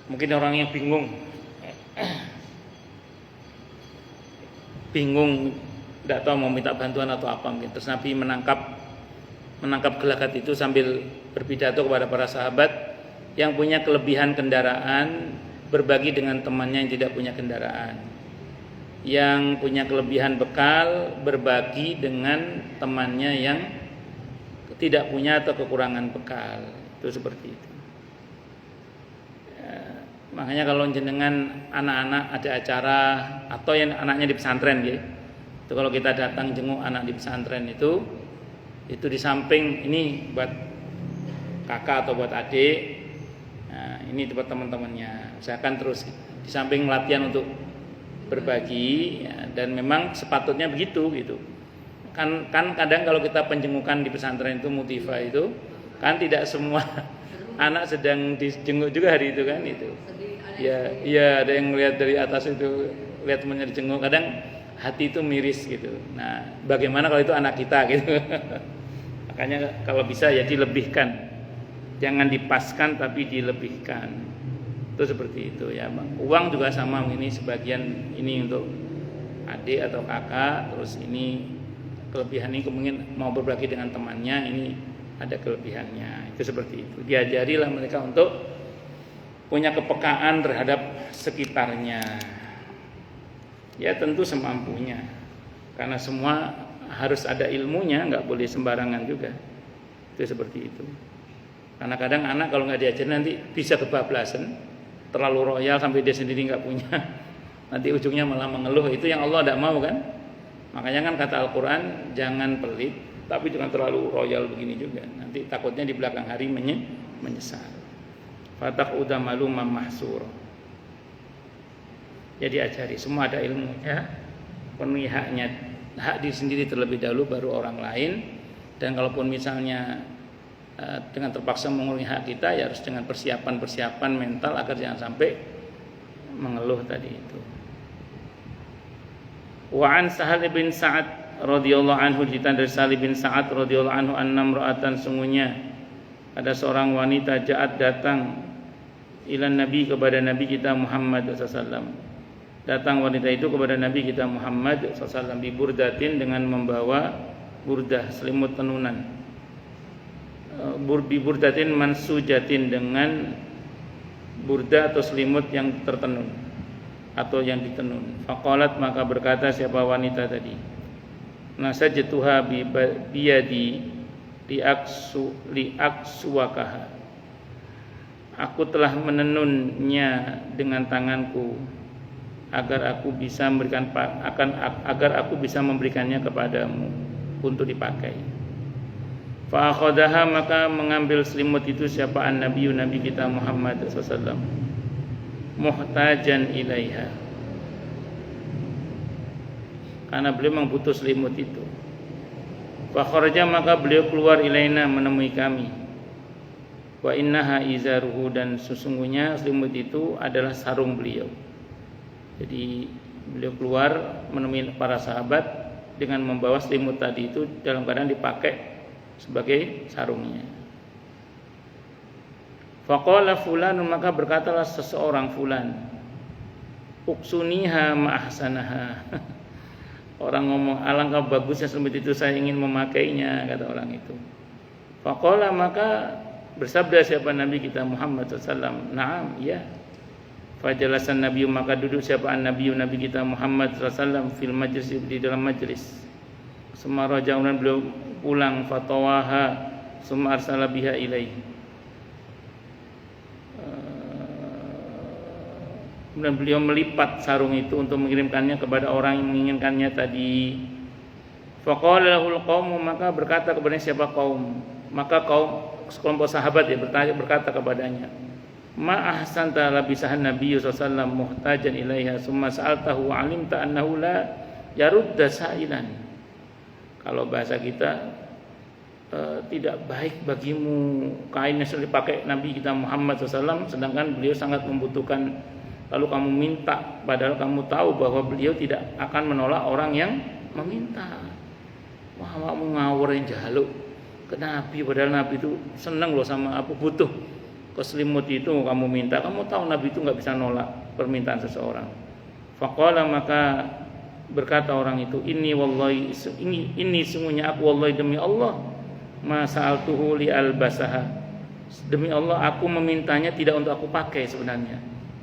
Mungkin orang yang bingung, tidak tahu mau minta bantuan atau apa mungkin. Terus Nabi menangkap gelagat itu sambil berpidato kepada para sahabat yang punya kelebihan kendaraan, berbagi dengan temannya yang tidak punya kendaraan. Yang punya kelebihan bekal, berbagi dengan temannya yang tidak punya atau kekurangan bekal. Itu seperti itu. Makanya kalau jenengan anak-anak ada acara atau yang anaknya di pesantren ya, itu kalau kita datang jenguk anak di pesantren itu di samping ini buat kakak atau buat adik, nah, ini buat teman-temannya. Usahakan terus di samping latihan untuk berbagi ya, dan memang sepatutnya begitu gitu. Kan kadang kalau kita penjengukan di pesantren itu Mutiva itu kan tidak semua anak sedang dijenguk juga hari itu kan itu. Ya ada yang lihat dari atas itu lihat temannya dijenguk, kadang hati itu miris gitu. Nah, bagaimana kalau itu anak kita gitu. Makanya kalau bisa ya dilebihkan. Jangan dipaskan tapi dilebihkan. Itu seperti itu ya, Bang. Uang juga sama, ini sebagian ini untuk adik atau kakak, terus ini kelebihan ini mungkin mau berbagi dengan temannya, ini ada kelebihannya. Itu seperti itu. Diajarilah mereka untuk punya kepekaan terhadap sekitarnya. Ya tentu semampunya. Karena semua harus ada ilmunya, nggak boleh sembarangan juga. Itu seperti itu. Karena kadang anak kalau nggak diajarin nanti bisa kebablasan, terlalu royal sampai dia sendiri nggak punya. Nanti ujungnya malah mengeluh. Itu yang Allah tidak mau kan. Makanya kan kata Al-Quran, jangan pelit, tapi jangan terlalu royal begini juga. Nanti takutnya di belakang hari menyesal. Fatak udah malumam mahsur. Jadi ajari, semua ada ilmunya, penuhi haknya, hak diri sendiri terlebih dahulu baru orang lain. Dan kalaupun misalnya dengan terpaksa mengurangi hak kita, ya harus dengan persiapan mental agar jangan sampai mengeluh tadi itu. Wa an Sahal bin Sa'ad radhiyallahu anhu, dari Sahal bin Sa'ad radhiyallahu anhu, annam ra'atan, sungguhnya ada seorang wanita ja'at datang ilan Nabi, kepada Nabi kita Muhammad SAW. Datang wanita itu kepada Nabi kita Muhammad SAW bi burdatin, dengan membawa burdah, selimut tenunan. Bi burdatin mansujatin, dengan burdah atau selimut yang tertenun atau yang ditenun. Faqalat, maka berkata siapa wanita tadi, nasajtuha bi biyadi liaksuwakaha, aku telah menenunnya dengan tanganku agar aku bisa memberikannya kepadamu untuk dipakai. Fa akhadaha, maka mengambil selimut itu siapa Nabi kita Muhammad SAW, muhtajan ilaiha, karena beliau memang butuh selimut itu. Fa kharaja, maka beliau keluar ilaina, menemui kami. Wa innaha izaruhu, dan sesungguhnya selimut itu adalah sarung beliau. Jadi beliau keluar menemui para sahabat dengan membawa selimut tadi itu dalam keadaan dipakai sebagai sarungnya. Faqala fulan, maka berkatalah seseorang fulan, uksuniha ma'ahsanaha. Orang ngomong, alangkah bagusnya selimut itu, saya ingin memakainya, kata orang itu. Faqala, maka bersabda siapa Nabi kita Muhammad SAW, na'am, ya. Fajalasan Nabi, maka duduk siapa Nabi kita Muhammad SAW fil majlis, di dalam majlis. Summa raja, beliau pulang, fatawaha, summa arsala biha ilaihi. Kemudian beliau melipat sarung itu untuk mengirimkannya kepada orang yang menginginkannya tadi. Faqala lahul qaumu, maka berkata kepadanya siapa kaum? Maka kaum sekelompok sahabat berkata kepadanya, ma ahsanta labisahan Nabi sallallahu alaihi wasallam muhtajan ilaiha summa sa'altahu wa 'alimta annahu la yarudda sa'ilan. Kalau bahasa kita, tidak baik bagimu kain yang sudah dipakai Nabi kita Muhammad SAW, sedangkan beliau sangat membutuhkan, lalu kamu minta, padahal kamu tahu bahwa beliau tidak akan menolak orang yang meminta. Wah, kamu ngawurin jaluk ke Nabi, padahal Nabi itu senang loh sama apa, butuh ke selimut itu kamu minta. Kamu tahu Nabi itu nggak bisa nolak permintaan seseorang. Faqala, maka berkata orang itu, ini wallahi, ini sungguhnya aku, wallahi demi Allah, ma sa'altuhu li albasaha, demi Allah aku memintanya tidak untuk aku pakai sebenarnya.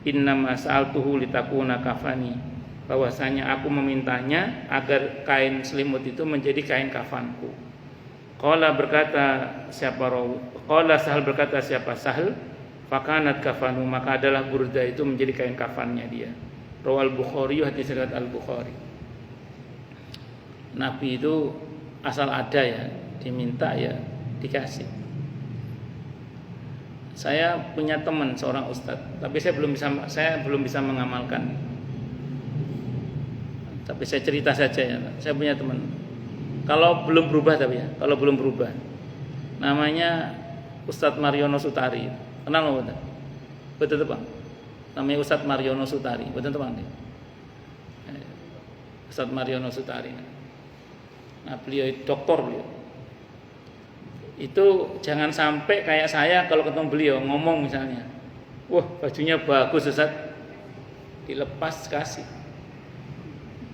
Inna ma sa'altuhu litakuna kafani, bahwasanya aku memintanya agar kain selimut itu menjadi kain kafanku. Qala berkata siapa rawi? Qala Sahal berkata siapa Sahal? Fakanat kafanu, maka adalah burda itu menjadi kain kafannya dia. Rawal Bukhari, hadis riwayat Al-Bukhari. Nabi itu asal ada ya, diminta ya dikasih. Saya punya teman seorang ustadz, tapi saya belum bisa mengamalkan. Tapi saya cerita saja ya. Saya punya teman. Kalau belum berubah namanya Ustadz Mariono Sutari. Kenal nggak betul? Betul Bang. Namanya Ustadz Mariono Sutari. Betul Bang. Ustadz Mariono Sutari. Nah, beliau doktor beliau. Itu jangan sampai kayak saya kalau ketemu beliau ngomong misalnya, wah bajunya bagus Ustadz, dilepas kasih.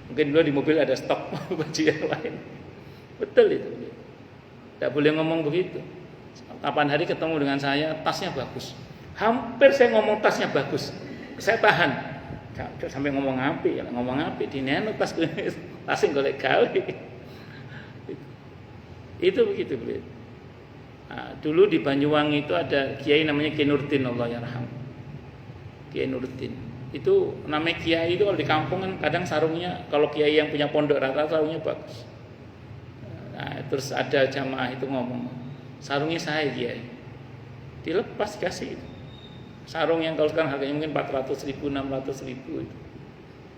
Mungkin dulu di mobil ada stok baju yang lain. Betul itu. Tidak boleh ngomong begitu. Kapan hari ketemu dengan saya, tasnya bagus. Hampir saya ngomong tasnya bagus. Saya tahan. Sampai ngomong api, di neno tas tasing golek gawe. Itu begitu beliau. Nah, dulu di Banyuwangi itu ada kiai namanya Kiai Nurdin, Allah yarham. Kiai Nurdin. Itu namanya kiai itu kalau di kampung kan kadang sarungnya, kalau kiai yang punya pondok rata sarungnya bagus. Nah, terus ada jamaah itu ngomong, sarungnya saya kiai, dilepas kasih itu. Sarung yang kalau sekarang harganya mungkin 400.000, 600.000 itu.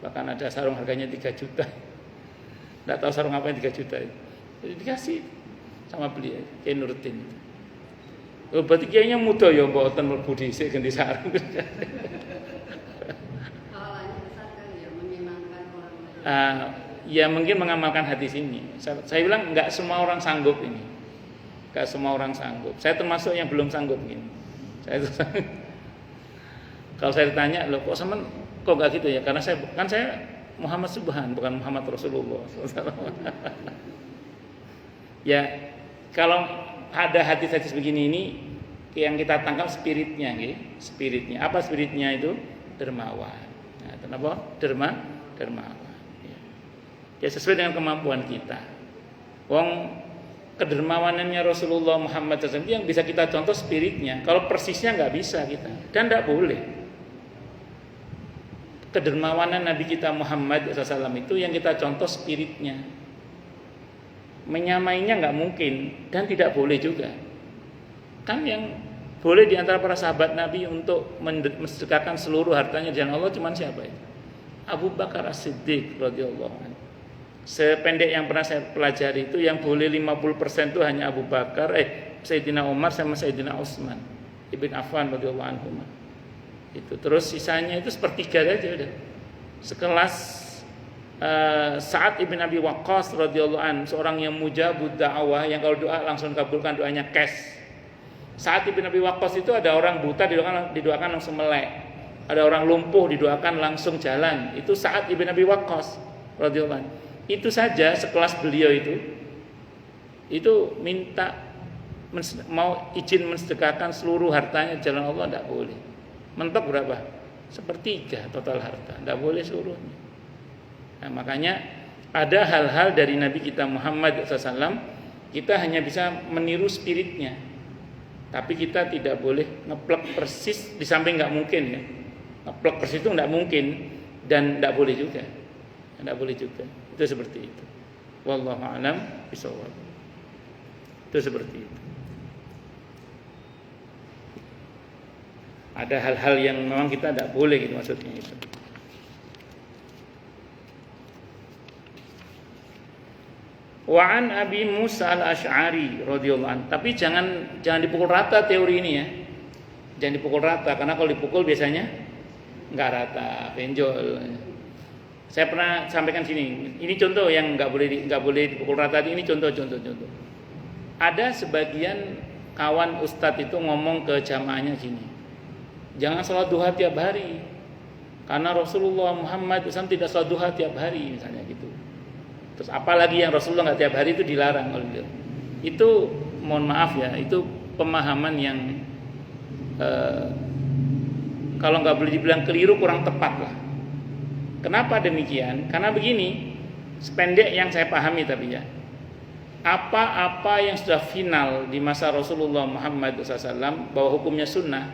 Bahkan ada sarung harganya 3 juta. Tidak tahu sarung apa yang 3 juta itu. Jadi dikasih sama beliau Kiai Nurdin itu. Oh, berarti kiainya muda ya, mboten mlebu dhisik ganti sarung. Ya mungkin mengamalkan hadis ini. Saya bilang enggak semua orang sanggup ini. Enggak semua orang sanggup. Saya termasuk yang belum sanggup ini. Kalau saya ditanya, loh kok sama kok enggak gitu ya? Karena saya Muhammad Subhan, bukan Muhammad Rasulullah. Ya, kalau ada hadis-hadis begini ini yang kita tangkap spiritnya, spiritnya. Apa spiritnya itu? Dermawan. Nah, kenapa? Dermawan. Ya sesuai dengan kemampuan kita. Wong kedermawanannya Rasulullah Muhammad SAW yang bisa kita contoh spiritnya. Kalau persisnya nggak bisa kita, dan nggak boleh. Kedermawanan Nabi kita Muhammad SAW itu yang kita contoh spiritnya. Menyamainya nggak mungkin dan tidak boleh juga. Kan yang boleh diantara para sahabat Nabi untuk mensedekahkan seluruh hartanya di jalan Allah cuma siapa itu? Abu Bakar As-Siddiq radhiyallahu anhu. Sependek yang pernah saya pelajari itu yang boleh 50% itu hanya Abu Bakar, Sayyidina Umar sama Sayyidina Utsman Ibn Affan radhiyallahu anhu. Itu terus sisanya itu sepertiga aja udah. Sekelas Sa'ad ibn Abi Waqqas radhiyallahu anhu, seorang yang mujabud da'wah, yang kalau doa langsung kabulkan doanya cash. Sa'ad ibn Abi Waqqas itu ada orang buta didoakan langsung melek. Ada orang lumpuh didoakan langsung jalan. Itu Sa'ad ibn Abi Waqqas radhiyallahu anhu. Itu saja sekelas beliau itu minta mau izin mensedekahkan seluruh hartanya jalan Allah, tidak boleh. Mentok berapa? Sepertiga total harta, tidak boleh seluruhnya. Nah, makanya ada hal-hal dari Nabi kita Muhammad SAW, kita hanya bisa meniru spiritnya, tapi kita tidak boleh ngeplek persis. Di samping nggak mungkin ya, Ngeplek ke situ enggak mungkin dan enggak boleh juga. Enggak boleh juga. Itu seperti itu. Wallahu a'lam bishawab. Itu seperti itu. Ada hal-hal yang memang kita tidak boleh gitu maksudnya itu. Wa an Abi Musa al-Asy'ari radhiyallahu anhu. Tapi jangan dipukul rata teori ini ya. Jangan dipukul rata karena kalau dipukul biasanya enggak rata, benjol. Saya pernah sampaikan sini. Ini contoh yang enggak boleh dipukul rata. Ini contoh. Ada sebagian kawan ustadz itu ngomong ke jamaahnya gini. Jangan salat duha tiap hari. Karena Rasulullah Muhammad SAW tidak salat duha tiap hari misalnya gitu. Terus apalagi yang Rasulullah nggak tiap hari itu dilarang oleh beliau. Itu mohon maaf ya, itu pemahaman yang kalau nggak boleh dibilang keliru kurang tepat lah. Kenapa demikian? Karena begini, sependek yang saya pahami tapi ya, apa-apa yang sudah final di masa Rasulullah Muhammad SAW bahwa hukumnya sunnah,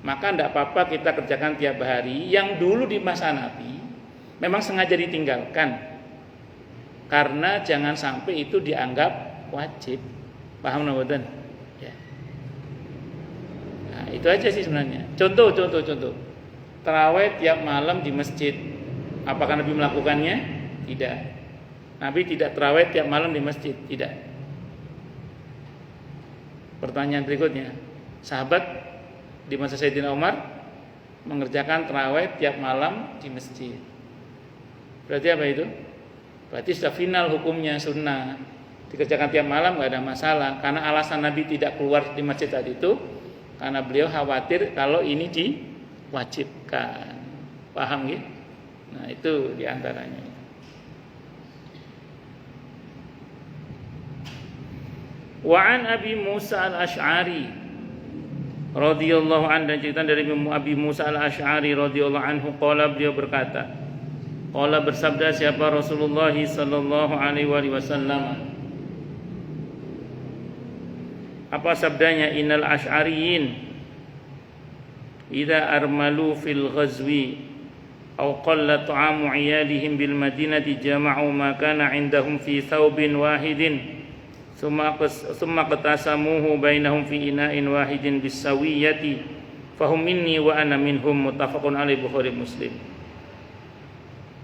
maka tidak apa-apa kita kerjakan tiap hari. Yang dulu di masa Nabi memang sengaja ditinggalkan karena jangan sampai itu dianggap wajib. Paham nggak? Ya. Nah, itu aja sih sebenarnya. Contoh. Tarawih tiap malam di masjid. Apakah Nabi melakukannya? Tidak. Nabi tidak tarawih tiap malam di masjid. Tidak. Pertanyaan berikutnya, sahabat di masa Sayyidina Umar mengerjakan tarawih tiap malam di masjid. Berarti apa itu? Berarti sudah final hukumnya sunnah. Dikerjakan tiap malam nggak ada masalah. Karena alasan Nabi tidak keluar di masjid tadi itu karena beliau khawatir kalau ini diwajibkan. Paham gitu? Nah itu diantaranya. Wa an Abi Musa al-Asy'ari radhiyallahu anhu, dan cerita dari Abi Musa al-Asy'ari radhiyallahu anhu, qala, beliau berkata, qala, bersabda siapa Rasulullah sallallahu alaihi wasallam. Apa sabdanya? Innal asy'ariyin idza armalu fil ghazwi aw qalla ta'amu 'iyalihim bil madinati jama'u ma kana 'indahum fi thawbin wahidin summa qatasamuhu bainahum fi ina'in wahidin bisawiyati fahum minni wa ana minhum, muttafaqun alaihi, Bukhari Muslim.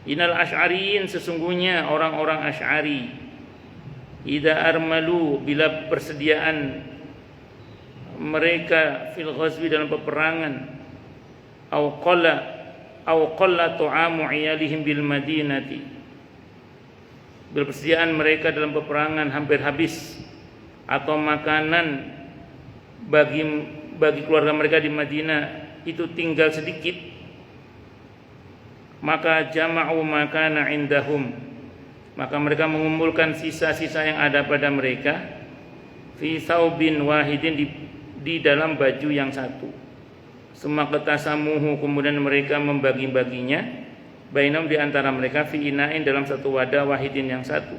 Innal asy'ariyin, sesungguhnya orang-orang Asy'ari, idza armalu, bila persediaan mereka fil ghazwi, dalam peperangan, au qalla tu'amu 'iyalihim bil madinati, bila persediaan mereka dalam peperangan hampir habis, atau makanan bagi keluarga mereka di Madinah itu tinggal sedikit, maka jama'u makana indahum, maka mereka mengumpulkan sisa-sisa yang ada pada mereka, fi saubin wahidin, di dalam baju yang satu. Semakatasamuhu, kemudian mereka membagi-baginya, bainahum, di antara mereka, fi ina'in, dalam satu wadah, wahidin, yang satu,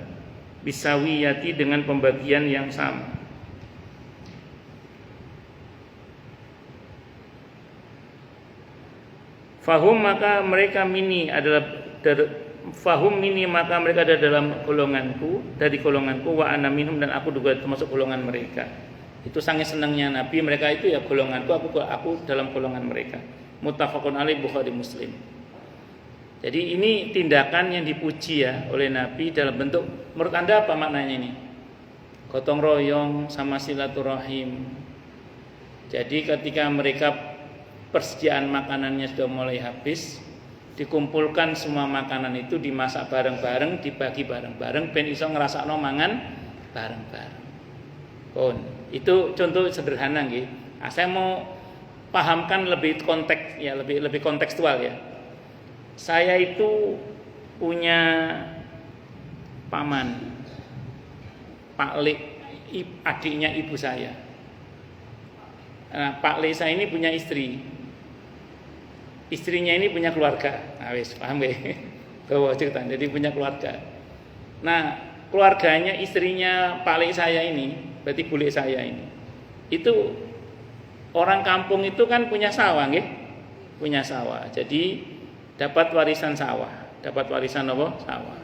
bisawiyati, dengan pembagian yang sama. Fahum, maka mereka maka mereka ada dalam golonganku, dari golonganku, wa ana minhum, dan aku juga termasuk golongan mereka. Itu sangat senangnya Nabi, mereka itu ya golonganku, aku dalam golongan mereka. Muttafaqun alaihi, Bukhari Muslim. Jadi ini tindakan yang dipuji ya oleh Nabi dalam bentuk, menurut Anda apa maknanya ini? Gotong royong sama silaturahim. Jadi ketika mereka persediaan makanannya sudah mulai habis, dikumpulkan semua makanan itu, dimasak bareng-bareng, dibagi bareng-bareng, ben iso ngrasakno mangan bareng-bareng. Itu contoh sederhana nggih. Saya mau pahamkan lebih konteks ya, lebih kontekstual ya. Saya itu punya paman, Pak Le, adiknya ibu saya. Nah, Pak Le saya ini punya istri. Istrinya ini punya keluarga. Nah, wis paham nggih? Bawa cerita. Jadi punya keluarga. Nah, keluarganya, istrinya Pak Le saya ini, berarti bule saya ini, itu orang kampung itu kan punya sawah, nggih. punya sawah. Jadi dapat warisan sawah. Dapat warisan apa? Sawah.